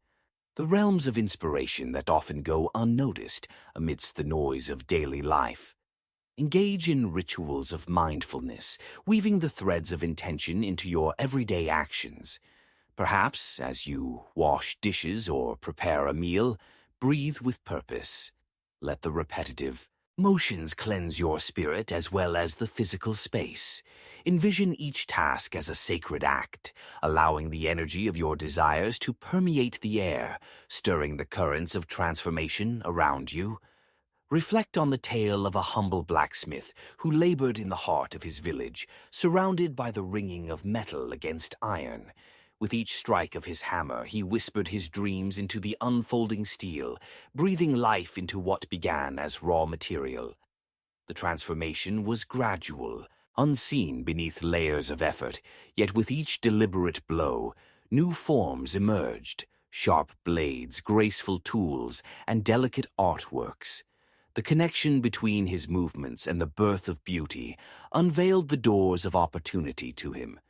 the realms of inspiration that often go unnoticed amidst the noise of daily life. Engage in rituals of mindfulness, weaving the threads of intention into your everyday actions. Perhaps, as you wash dishes or prepare a meal, breathe with purpose. Let the repetitive motions cleanse your spirit as well as the physical space. Envision each task as a sacred act, allowing the energy of your desires to permeate the air, stirring the currents of transformation around you. Reflect on the tale of a humble blacksmith who labored in the heart of his village, surrounded by the ringing of metal against iron. With each strike of his hammer, he whispered his dreams into the unfolding steel, breathing life into what began as raw material. The transformation was gradual, unseen beneath layers of effort, yet with each deliberate blow, new forms emerged, sharp blades, graceful tools, and delicate artworks. The connection between his movements and the birth of beauty unveiled the doors of opportunity to him,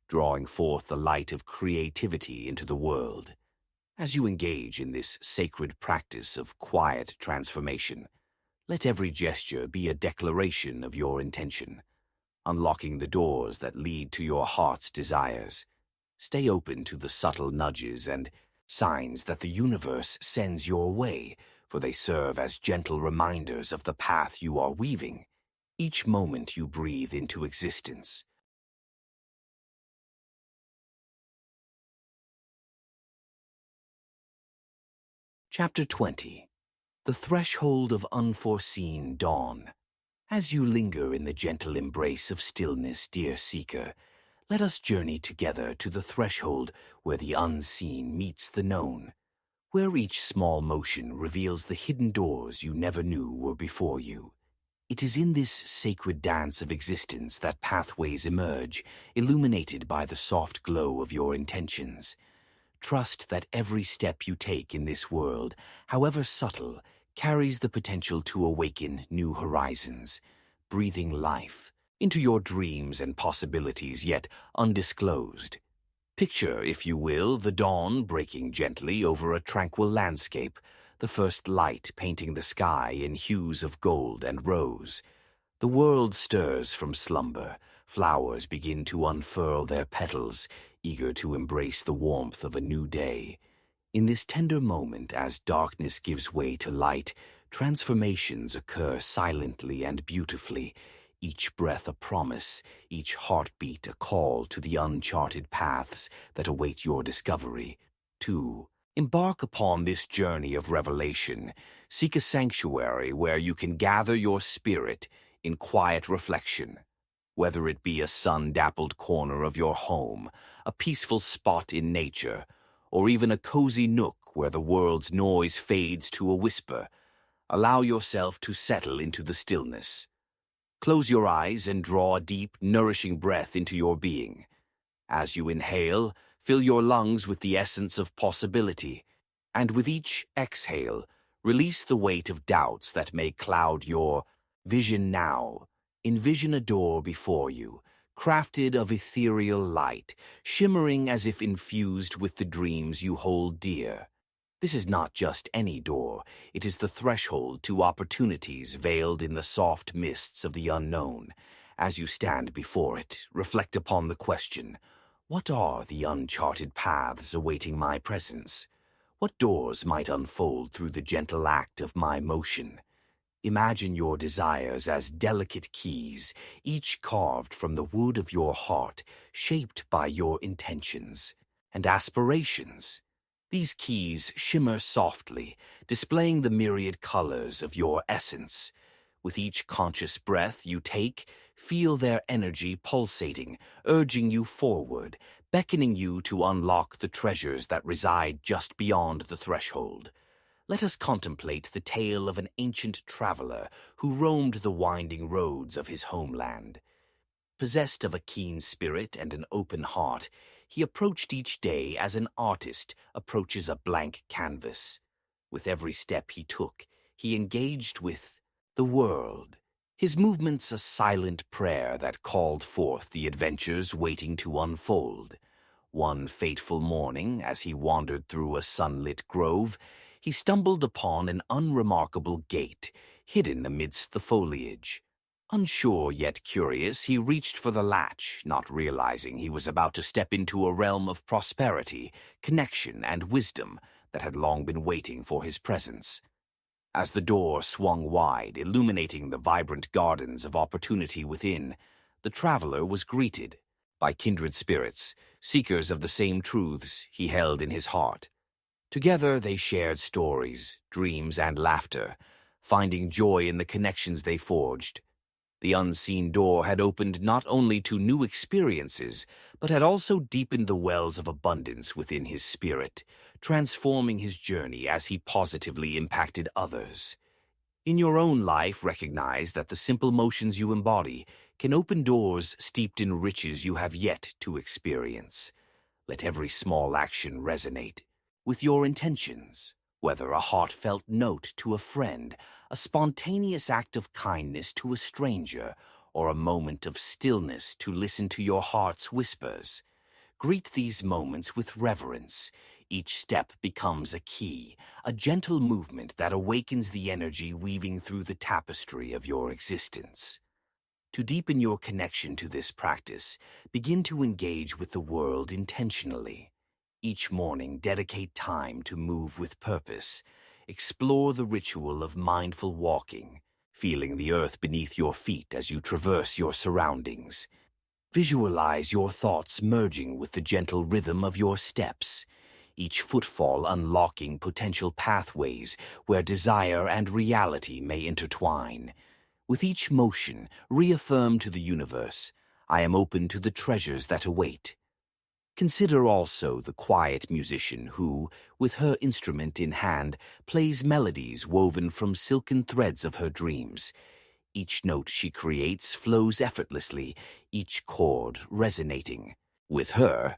drawing forth the light of creativity into the world. As you engage in this sacred practice of quiet transformation, let every gesture be a declaration of your intention, unlocking the doors that lead to your heart's desires. Stay open to the subtle nudges and signs that the universe sends your way, for they serve as gentle reminders of the path you are weaving. Each moment you breathe into existence. Chapter 20. The Threshold of Unforeseen Dawn. As you linger in the gentle embrace of stillness, dear seeker, let us journey together to the threshold where the unseen meets the known, where each small motion reveals the hidden doors you never knew were before you. It is in this sacred dance of existence that pathways emerge, illuminated by the soft glow of your intentions. Trust that every step you take in this world, however subtle, carries the potential to awaken new horizons, breathing life into your dreams and possibilities yet undisclosed. Picture, if you will, the dawn breaking gently over a tranquil landscape, the first light painting the sky in hues of gold and rose. The world stirs from slumber, flowers begin to unfurl their petals, eager to embrace the warmth of a new day. In this tender moment, as darkness gives way to light, transformations occur silently and beautifully, each breath a promise, each heartbeat a call to the uncharted paths that await your discovery. 2. Embark upon this journey of revelation. Seek a sanctuary where you can gather your spirit in quiet reflection. Whether it be a sun-dappled corner of your home, a peaceful spot in nature, or even a cozy nook where the world's noise fades to a whisper, allow yourself to settle into the stillness. Close your eyes and draw a deep, nourishing breath into your being. As you inhale, fill your lungs with the essence of possibility, and with each exhale, release the weight of doubts that may cloud your vision now. Envision a door before you, crafted of ethereal light, shimmering as if infused with the dreams you hold dear. This is not just any door, it is the threshold to opportunities veiled in the soft mists of the unknown. As you stand before it, reflect upon the question, what are the uncharted paths awaiting my presence? What doors might unfold through the gentle act of my motion? Imagine your desires as delicate keys, each carved from the wood of your heart, shaped by your intentions and aspirations. These keys shimmer softly, displaying the myriad colors of your essence. With each conscious breath you take, feel their energy pulsating, urging you forward, beckoning you to unlock the treasures that reside just beyond the threshold. Let us contemplate the tale of an ancient traveler who roamed the winding roads of his homeland. Possessed of a keen spirit and an open heart, he approached each day as an artist approaches a blank canvas. With every step he took, he engaged with the world, his movements a silent prayer that called forth the adventures waiting to unfold. One fateful morning, as he wandered through a sunlit grove, he stumbled upon an unremarkable gate, hidden amidst the foliage. Unsure yet curious, he reached for the latch, not realizing he was about to step into a realm of prosperity, connection, and wisdom that had long been waiting for his presence. As the door swung wide, illuminating the vibrant gardens of opportunity within, the traveler was greeted by kindred spirits, seekers of the same truths he held in his heart. Together they shared stories, dreams, and laughter, finding joy in the connections they forged. The unseen door had opened not only to new experiences, but had also deepened the wells of abundance within his spirit, transforming his journey as he positively impacted others. In your own life, recognize that the simple motions you embody can open doors steeped in riches you have yet to experience. Let every small action resonate with your intentions, whether a heartfelt note to a friend, a spontaneous act of kindness to a stranger, or a moment of stillness to listen to your heart's whispers. Greet these moments with reverence. Each step becomes a key, a gentle movement that awakens the energy weaving through the tapestry of your existence. To deepen your connection to this practice, begin to engage with the world intentionally. Each morning, dedicate time to move with purpose. Explore the ritual of mindful walking, feeling the earth beneath your feet as you traverse your surroundings. Visualize your thoughts merging with the gentle rhythm of your steps, each footfall unlocking potential pathways where desire and reality may intertwine. With each motion, reaffirm to the universe, I am open to the treasures that await. Consider also the quiet musician who, with her instrument in hand, plays melodies woven from silken threads of her dreams. Each note she creates flows effortlessly, each chord resonating. With her,